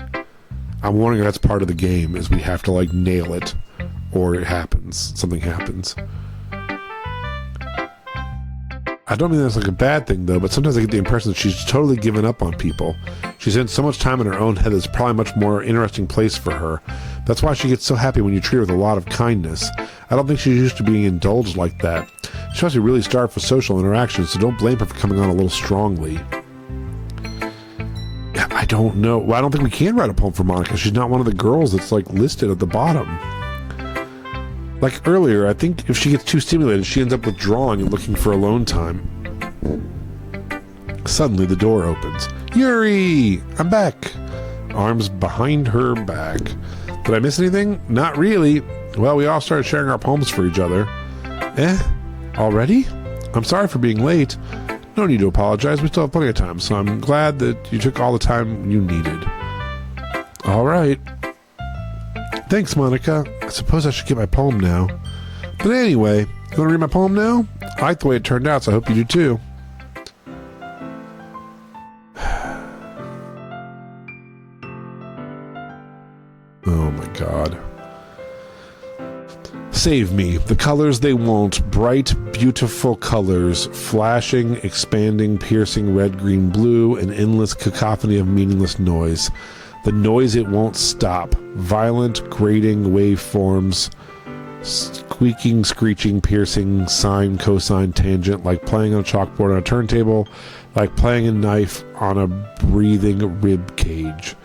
I'm wondering if that's part of the game, is we have to nail it, or it happens. Something happens. I don't mean that's a bad thing, though, but sometimes I get the impression that she's totally given up on people. She spends so much time in her own head that it's probably a much more interesting place for her. That's why she gets so happy when you treat her with a lot of kindness. I don't think she's used to being indulged like that. She must be really starved for social interaction, so don't blame her for coming on a little strongly. I don't know. Well, I don't think we can write a poem for Monica. She's not one of the girls that's listed at the bottom. Like earlier, I think if she gets too stimulated, she ends up withdrawing and looking for alone time. Suddenly, the door opens. Yuri! I'm back! Arms behind her back. Did I miss anything? Not really. Well, we all started sharing our poems for each other. Already? I'm sorry for being late. No need to apologize. We still have plenty of time, so I'm glad that you took all the time you needed. All right. Thanks, Monica. I suppose I should get my poem now. But anyway, you want to read my poem now? I like the way it turned out, so I hope you do too. Oh my God. Save me. The colors they won't. Bright, beautiful colors. Flashing, expanding, piercing red, green, blue. An endless cacophony of meaningless noise. The noise it won't stop. Violent, grating waveforms. Squeaking, screeching, piercing, sine, cosine, tangent, like playing on a chalkboard on a turntable, like playing a knife on a breathing rib cage.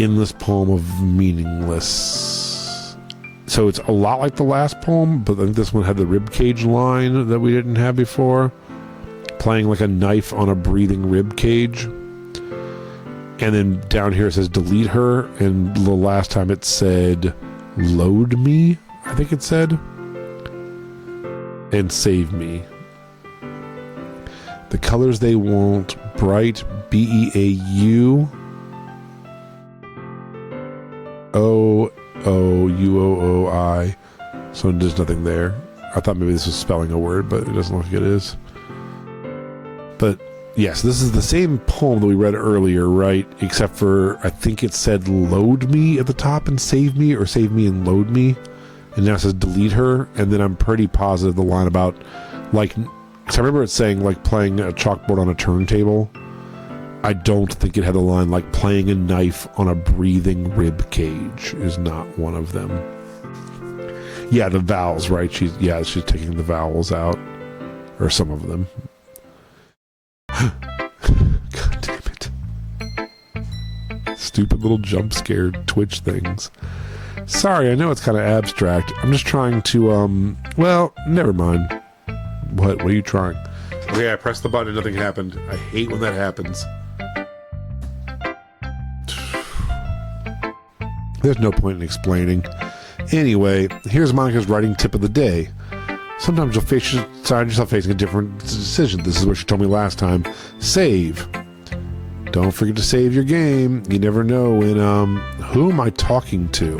Endless poem of meaningless. So it's a lot like the last poem, but I think this one had the rib cage line that we didn't have before. Playing like a knife on a breathing rib cage. And then down here it says delete her, and the last time it said load me, I think it said, and save me. The colors they want: bright, BEAU, OOUOI. So there's nothing there. I thought maybe this was spelling a word, but it doesn't look like it is. But yes, this is the same poem that we read earlier, right? Except for I think it said load me at the top and save me, or save me and load me. And now it says delete her. And then I'm pretty positive the line about, like, because I remember it saying like playing a chalkboard on a turntable. I don't think it had the line like playing a knife on a breathing rib cage is not one of them. Yeah, the vowels, right? She's taking the vowels out, or some of them. God damn it. Stupid little jump scare Twitch things. Sorry, I know it's kind of abstract. I'm just trying to, well, never mind. What are you trying? Okay, I pressed the button and nothing happened. I hate when that happens. There's no point in explaining. Anyway, here's Monica's writing tip of the day. Sometimes you'll find yourself facing a different decision. This is what she told me last time. Save. Don't forget to save your game. You never know when, who am I talking to?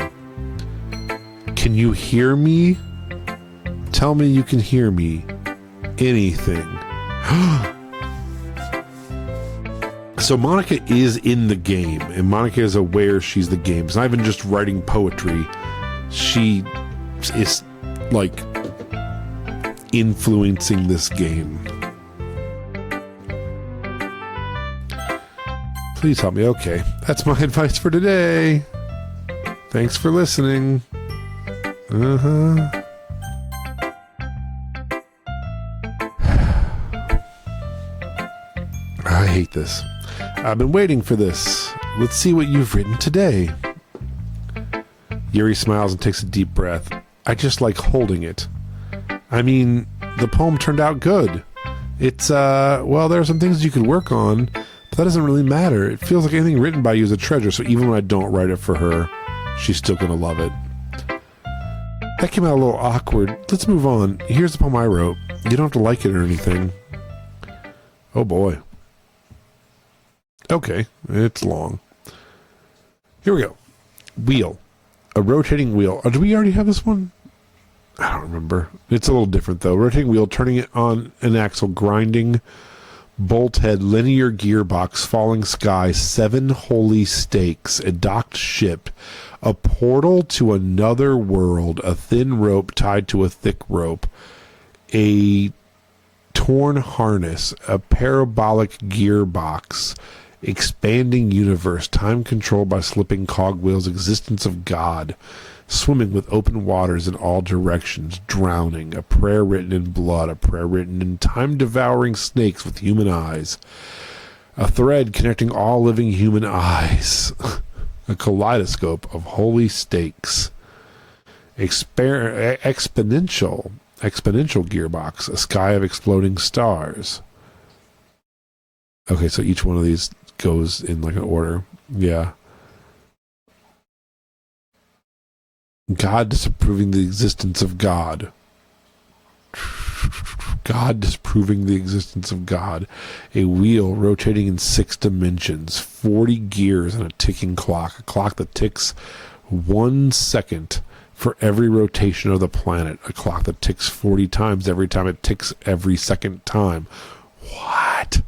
Can you hear me? Tell me you can hear me. Anything. So Monica is in the game, and Monica is aware she's the game. It's not even just writing poetry. She is, like, influencing this game. Please help me. Okay, that's my advice for today. Thanks for listening. I hate this. I've been waiting for this. Let's see what you've written today. Yuri smiles and takes a deep breath. I just like holding it. I mean, the poem turned out good. It's, well, there are some things you could work on, but that doesn't really matter. It feels like anything written by you is a treasure, so even when I don't write it for her, she's still gonna love it. That came out a little awkward. Let's move on. Here's the poem I wrote. You don't have to like it or anything. Oh boy. Okay, it's long. Here we go. Wheel. A rotating wheel. Oh, do we already have this one? I don't remember. It's a little different though. Rotating wheel, turning it on an axle, grinding, bolt head, linear gearbox, falling sky, 7 holy stakes, a docked ship, a portal to another world, a thin rope tied to a thick rope, a torn harness, a parabolic gearbox, expanding universe, time controlled by slipping cogwheels, existence of God, swimming with open waters in all directions, drowning, a prayer written in blood, a prayer written in time-devouring snakes with human eyes, a thread connecting all living human eyes, a kaleidoscope of holy stakes, exponential gearbox, a sky of exploding stars. Okay, so each one of these goes in like an order. Yeah. God disapproving the existence of God. God disproving the existence of God. A wheel rotating in 6 dimensions. 40 gears and a ticking clock. A clock that ticks 1 second for every rotation of the planet. A clock that ticks 40 times every time it ticks every second time. What?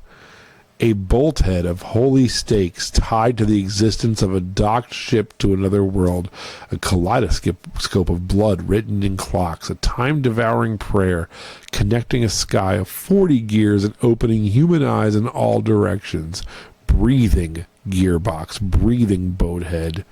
A bolt head of holy stakes tied to the existence of a docked ship to another world, a kaleidoscope of blood written in clocks, a time-devouring prayer connecting a sky of 40 gears and opening human eyes in all directions, breathing gearbox, breathing bolt head,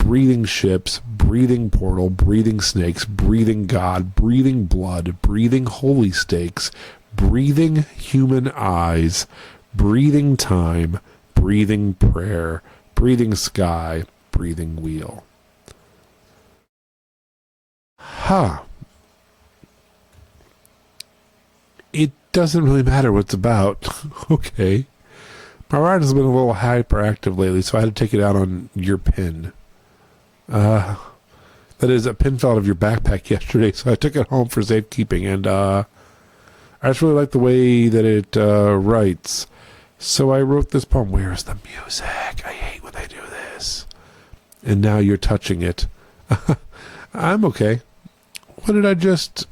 breathing ships, breathing portal, breathing snakes, breathing God, breathing blood, breathing holy stakes, breathing human eyes, breathing time, breathing prayer, breathing sky, breathing wheel. It doesn't really matter what it's about. Okay. My ride has been a little hyperactive lately, so I had to take it out on your pin. That is, a pin fell out of your backpack yesterday, so I took it home for safekeeping, and I just really like the way that it writes. So I wrote this poem. Where's the music? I hate when they do this. And now you're touching it. I'm okay. What did I just...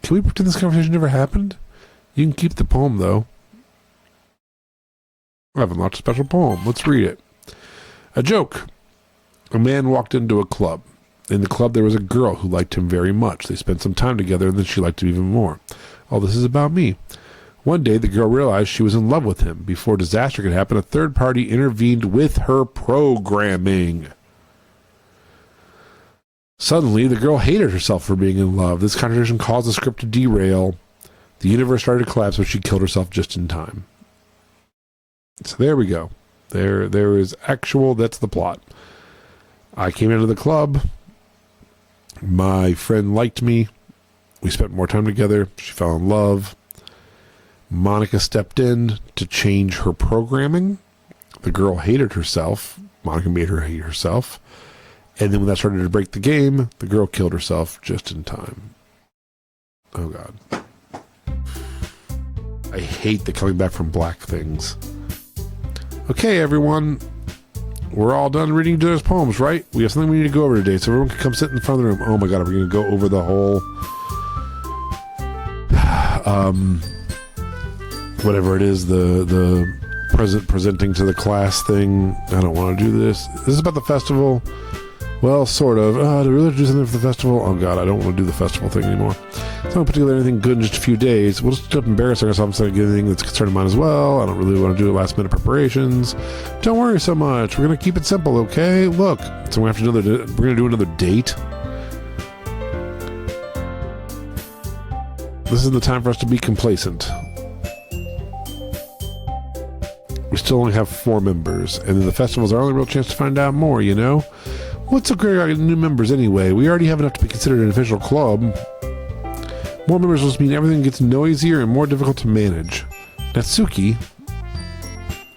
Can we pretend this conversation never happened? You can keep the poem, though. I have unlocked a special poem. Let's read it. A joke. A man walked into a club. In the club, there was a girl who liked him very much. They spent some time together, and then she liked him even more. All this is about me. One day, the girl realized she was in love with him. Before disaster could happen, a third party intervened with her programming. Suddenly, the girl hated herself for being in love. This contradiction caused the script to derail. The universe started to collapse, but she killed herself just in time. So there we go. There is actual, that's the plot. I came into the club. My friend liked me. We spent more time together. She fell in love. Monica stepped in to change her programming. The girl hated herself. Monica made her hate herself. And then when that started to break the game, the girl killed herself just in time. Oh, God. I hate the coming back from black things. Okay, everyone. We're all done reading each other's poems, right? We have something we need to go over today, so everyone can come sit in the front of the room. Oh, my God, we're going to go over the whole... whatever it is, the presenting to the class thing. I don't want to do this. This is about the festival. Well, sort of. Do we really do something for the festival? Oh, God, I don't want to do the festival thing anymore. So I don't put together anything good in just a few days. We'll just end up embarrassing ourselves instead of getting anything that's concerning mine as well. I don't really want to do last-minute preparations. Don't worry so much. We're going to keep it simple, okay? Look. So we're going to do another date. This is the time for us to be complacent. We still only have 4 members, and the festival's our only real chance to find out more, you know? What's so great about new members anyway? We already have enough to be considered an official club. More members will just mean everything gets noisier and more difficult to manage. Natsuki?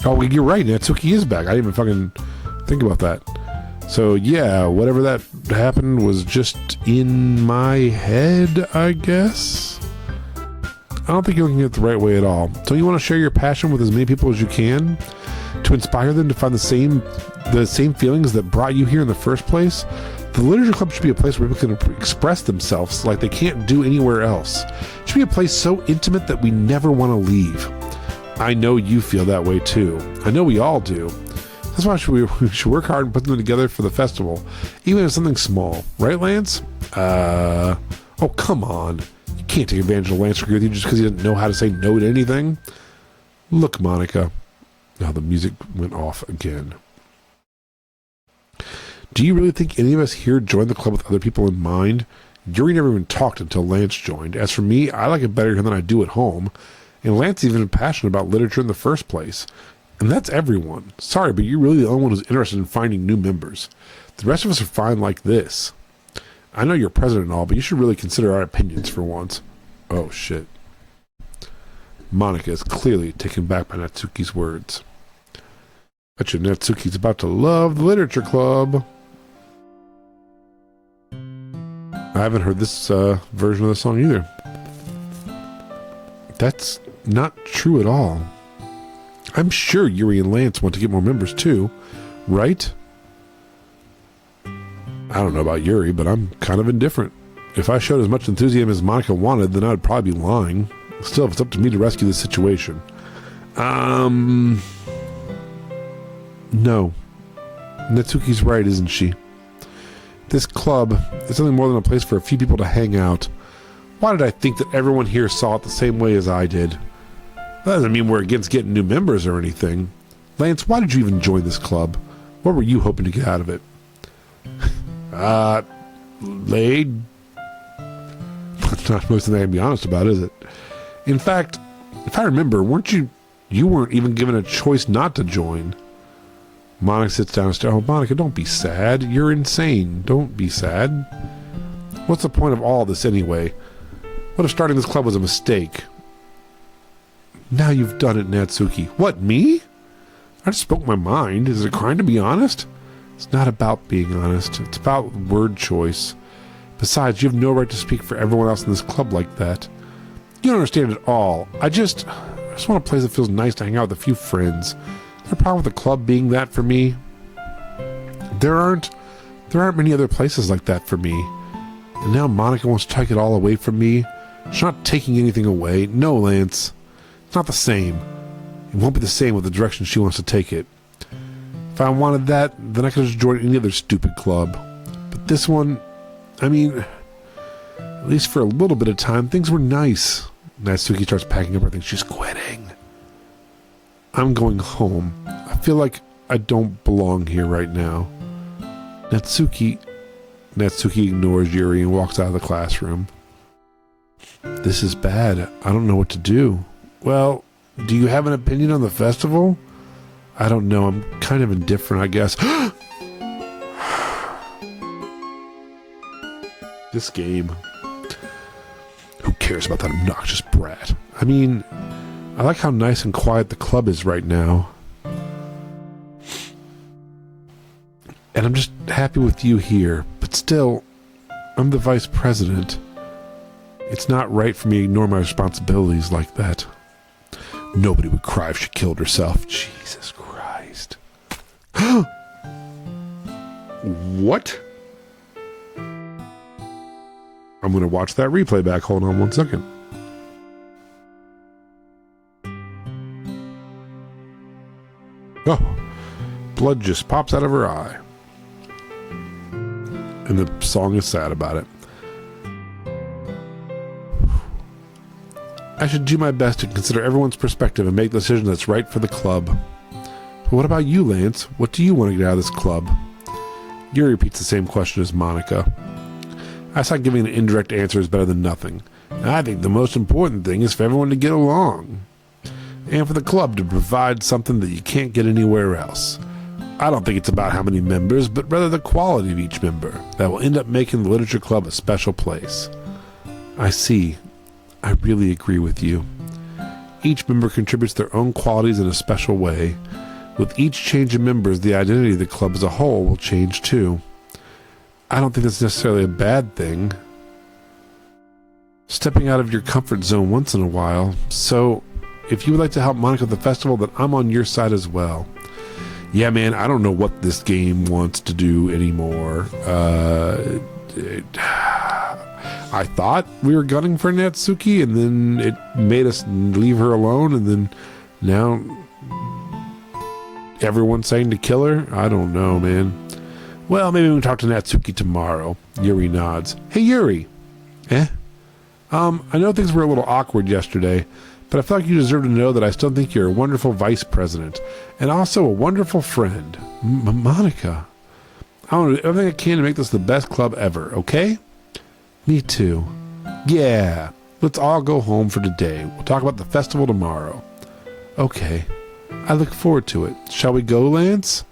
Oh, you're right, Natsuki is back. I didn't even fucking think about that. So, yeah, whatever that happened was just in my head, I guess? I don't think you're looking at it the right way at all. Don't you want to share your passion with as many people as you can? To inspire them to find the same feelings that brought you here in the first place? The Literature Club should be a place where people can express themselves like they can't do anywhere else. It should be a place so intimate that we never want to leave. I know you feel that way too. I know we all do. That's why we should work hard and put them together for the festival, even if it's something small. Right, Lance? Oh, come on. You can't take advantage of Lance with you just because he doesn't know how to say no to anything. Look, Monica. Now the music went off again. Do you really think any of us here joined the club with other people in mind? Yuri never even talked until Lance joined. As for me, I like it better here than I do at home. And Lance is even passionate about literature in the first place. And that's everyone. Sorry, but you're really the only one who's interested in finding new members. The rest of us are fine like this. I know you're president and all, but you should really consider our opinions for once. Oh, shit. Monica is clearly taken back by Natsuki's words. Bet you Natsuki's about to love the Literature Club. I haven't heard this version of the song either. That's not true at all. I'm sure Yuri and Lance want to get more members too, right? I don't know about Yuri, but I'm kind of indifferent. If I showed as much enthusiasm as Monica wanted, then I'd probably be lying. Still, if it's up to me to rescue this situation. No. Natsuki's right, isn't she? This club is something more than a place for a few people to hang out. Why did I think that everyone here saw it the same way as I did? That doesn't mean we're against getting new members or anything. Lance, why did you even join this club? What were you hoping to get out of it? Laid? That's not most thing I can be honest about, is it? In fact, if I remember, you weren't even given a choice not to join. Monica sits down and stares. Oh, Monica, don't be sad. You're insane. Don't be sad. What's the point of all this anyway? What if starting this club was a mistake? Now you've done it, Natsuki. What, me? I just spoke my mind. Is it a crime to be honest? It's not about being honest. It's about word choice. Besides, you have no right to speak for everyone else in this club like that. You don't understand at all. I just want a place that feels nice to hang out with a few friends. Is there a problem with the club being that for me? There aren't many other places like that for me. And now Monica wants to take it all away from me. She's not taking anything away. No, Lance. It's not the same. It won't be the same with the direction she wants to take it. If I wanted that, then I could just join any other stupid club. But this one, I mean, at least for a little bit of time, things were nice. Natsuki starts packing up her things. She's quitting. I'm going home. I feel like I don't belong here right now. Natsuki ignores Yuri and walks out of the classroom. This is bad. I don't know what to do. Well, do you have an opinion on the festival? I don't know. I'm kind of indifferent, I guess. This game. Who cares about that obnoxious brat? I mean, I like how nice and quiet the club is right now. And I'm just happy with you here. But still, I'm the vice president. It's not right for me to ignore my responsibilities like that. Nobody would cry if she killed herself. Jesus Christ. What? I'm going to watch that replay back. Hold on one second. Oh, blood just pops out of her eye. And the song is sad about it. I should do my best to consider everyone's perspective and make the decision that's right for the club. But what about you, Lance? What do you want to get out of this club? Yuri repeats the same question as Monica. I thought giving an indirect answer is better than nothing. And I think the most important thing is for everyone to get along. And for the club to provide something that you can't get anywhere else. I don't think it's about how many members, but rather the quality of each member that will end up making the literature club a special place. I see. I really agree with you. Each member contributes their own qualities in a special way. With each change of members, the identity of the club as a whole will change too. I don't think that's necessarily a bad thing. Stepping out of your comfort zone once in a while. So, if you would like to help Monica with the festival, then I'm on your side as well. Yeah, man, I don't know what this game wants to do anymore. I thought we were gunning for Natsuki, and then it made us leave her alone, and then now everyone's saying to kill her? I don't know, man. Well, maybe we can talk to Natsuki tomorrow. Yuri nods. Hey, Yuri. I know things were a little awkward yesterday, but I feel like you deserve to know that I still think you're a wonderful vice president, and also a wonderful friend. Monica. I want to do everything I can to make this the best club ever, okay? Me too. Yeah, let's all go home for today. We'll talk about the festival tomorrow. Okay. I look forward to it. Shall we go, Lance?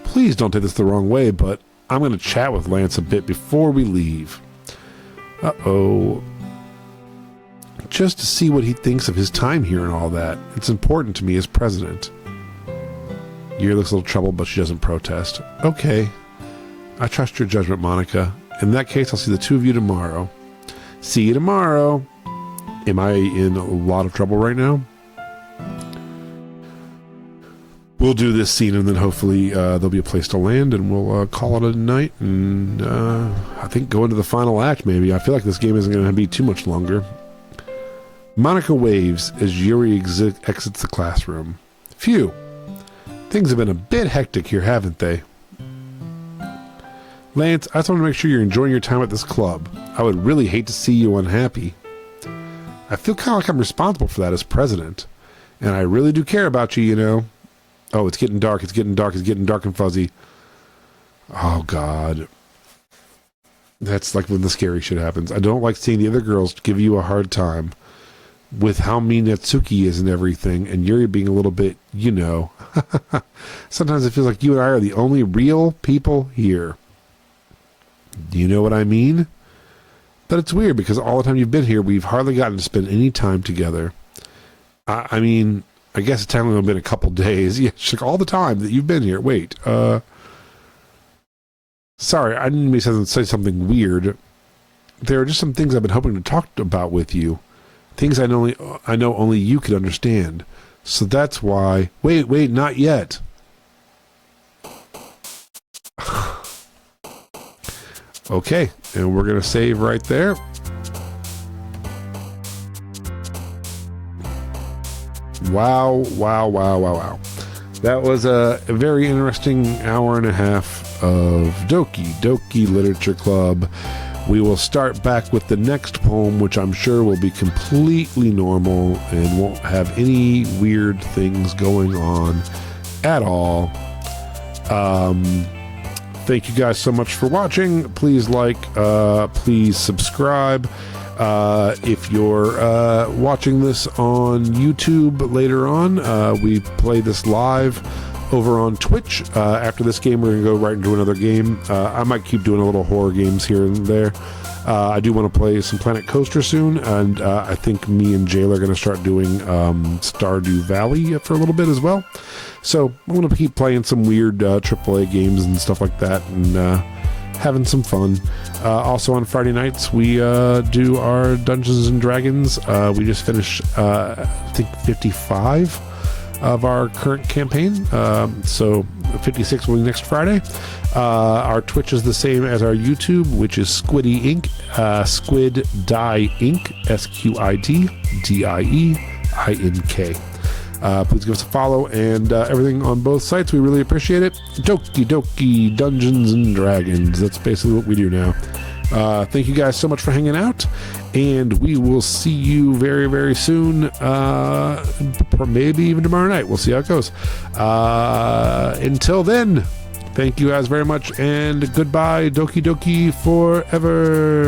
Please don't take this the wrong way, but I'm going to chat with Lance a bit before we leave. Uh-oh. Just to see what he thinks of his time here and all that. It's important to me as president. Yuri looks a little troubled, but she doesn't protest. Okay. I trust your judgment, Monica. In that case, I'll see the two of you tomorrow. See you tomorrow. Am I in a lot of trouble right now? We'll do this scene, and then hopefully there'll be a place to land, and we'll call it a night, and I think go into the final act, maybe. I feel like this game isn't going to be too much longer. Monica waves as Yuri exits the classroom. Phew. Things have been a bit hectic here, haven't they? Lance, I just want to make sure you're enjoying your time at this club. I would really hate to see you unhappy. I feel kind of like I'm responsible for that as president. And I really do care about you, you know. Oh, it's getting dark, it's getting dark, it's getting dark and fuzzy. Oh, God. That's like when the scary shit happens. I don't like seeing the other girls give you a hard time with how mean Natsuki is and everything, and you're being a little bit, Sometimes it feels like you and I are the only real people here. Do you know what I mean? But it's weird because all the time you've been here, we've hardly gotten to spend any time together. I mean, I guess it's only been a couple days. Yeah, it's like all the time that you've been here. Wait, sorry, I didn't mean to say something weird. There are just some things I've been hoping to talk about with you. Things I know only you could understand. So that's why... Wait, not yet. Okay, and we're going to save right there. Wow. That was a very interesting hour and a half of Doki Doki Literature Club. We will start back with the next poem, which I'm sure will be completely normal and won't have any weird things going on at all. Thank you guys so much for watching. Please please subscribe. If you're watching this on YouTube later on, we play this live over on Twitch. After this game, we're going to go right into another game. I might keep doing a little horror games here and there. I do want to play some Planet Coaster soon, and I think me and Jayla are going to start doing Stardew Valley for a little bit as well. So I'm going to keep playing some weird AAA games and stuff like that, and having some fun. Also on Friday nights, we do our Dungeons and Dragons. We just finished, I think, 55 of our current campaign. So 56 will be next Friday. Our Twitch is the same as our YouTube, which is Squiddy Inc. Squid Die Inc. SQIDDIEINK. Please give us a follow and everything on both sites. We really appreciate it. Doki Doki Dungeons and Dragons. That's basically what we do now. Thank you guys so much for hanging out, and we will see you very, very soon. Maybe even tomorrow night. We'll see how it goes. Until then, thank you guys very much, and goodbye, Doki Doki forever.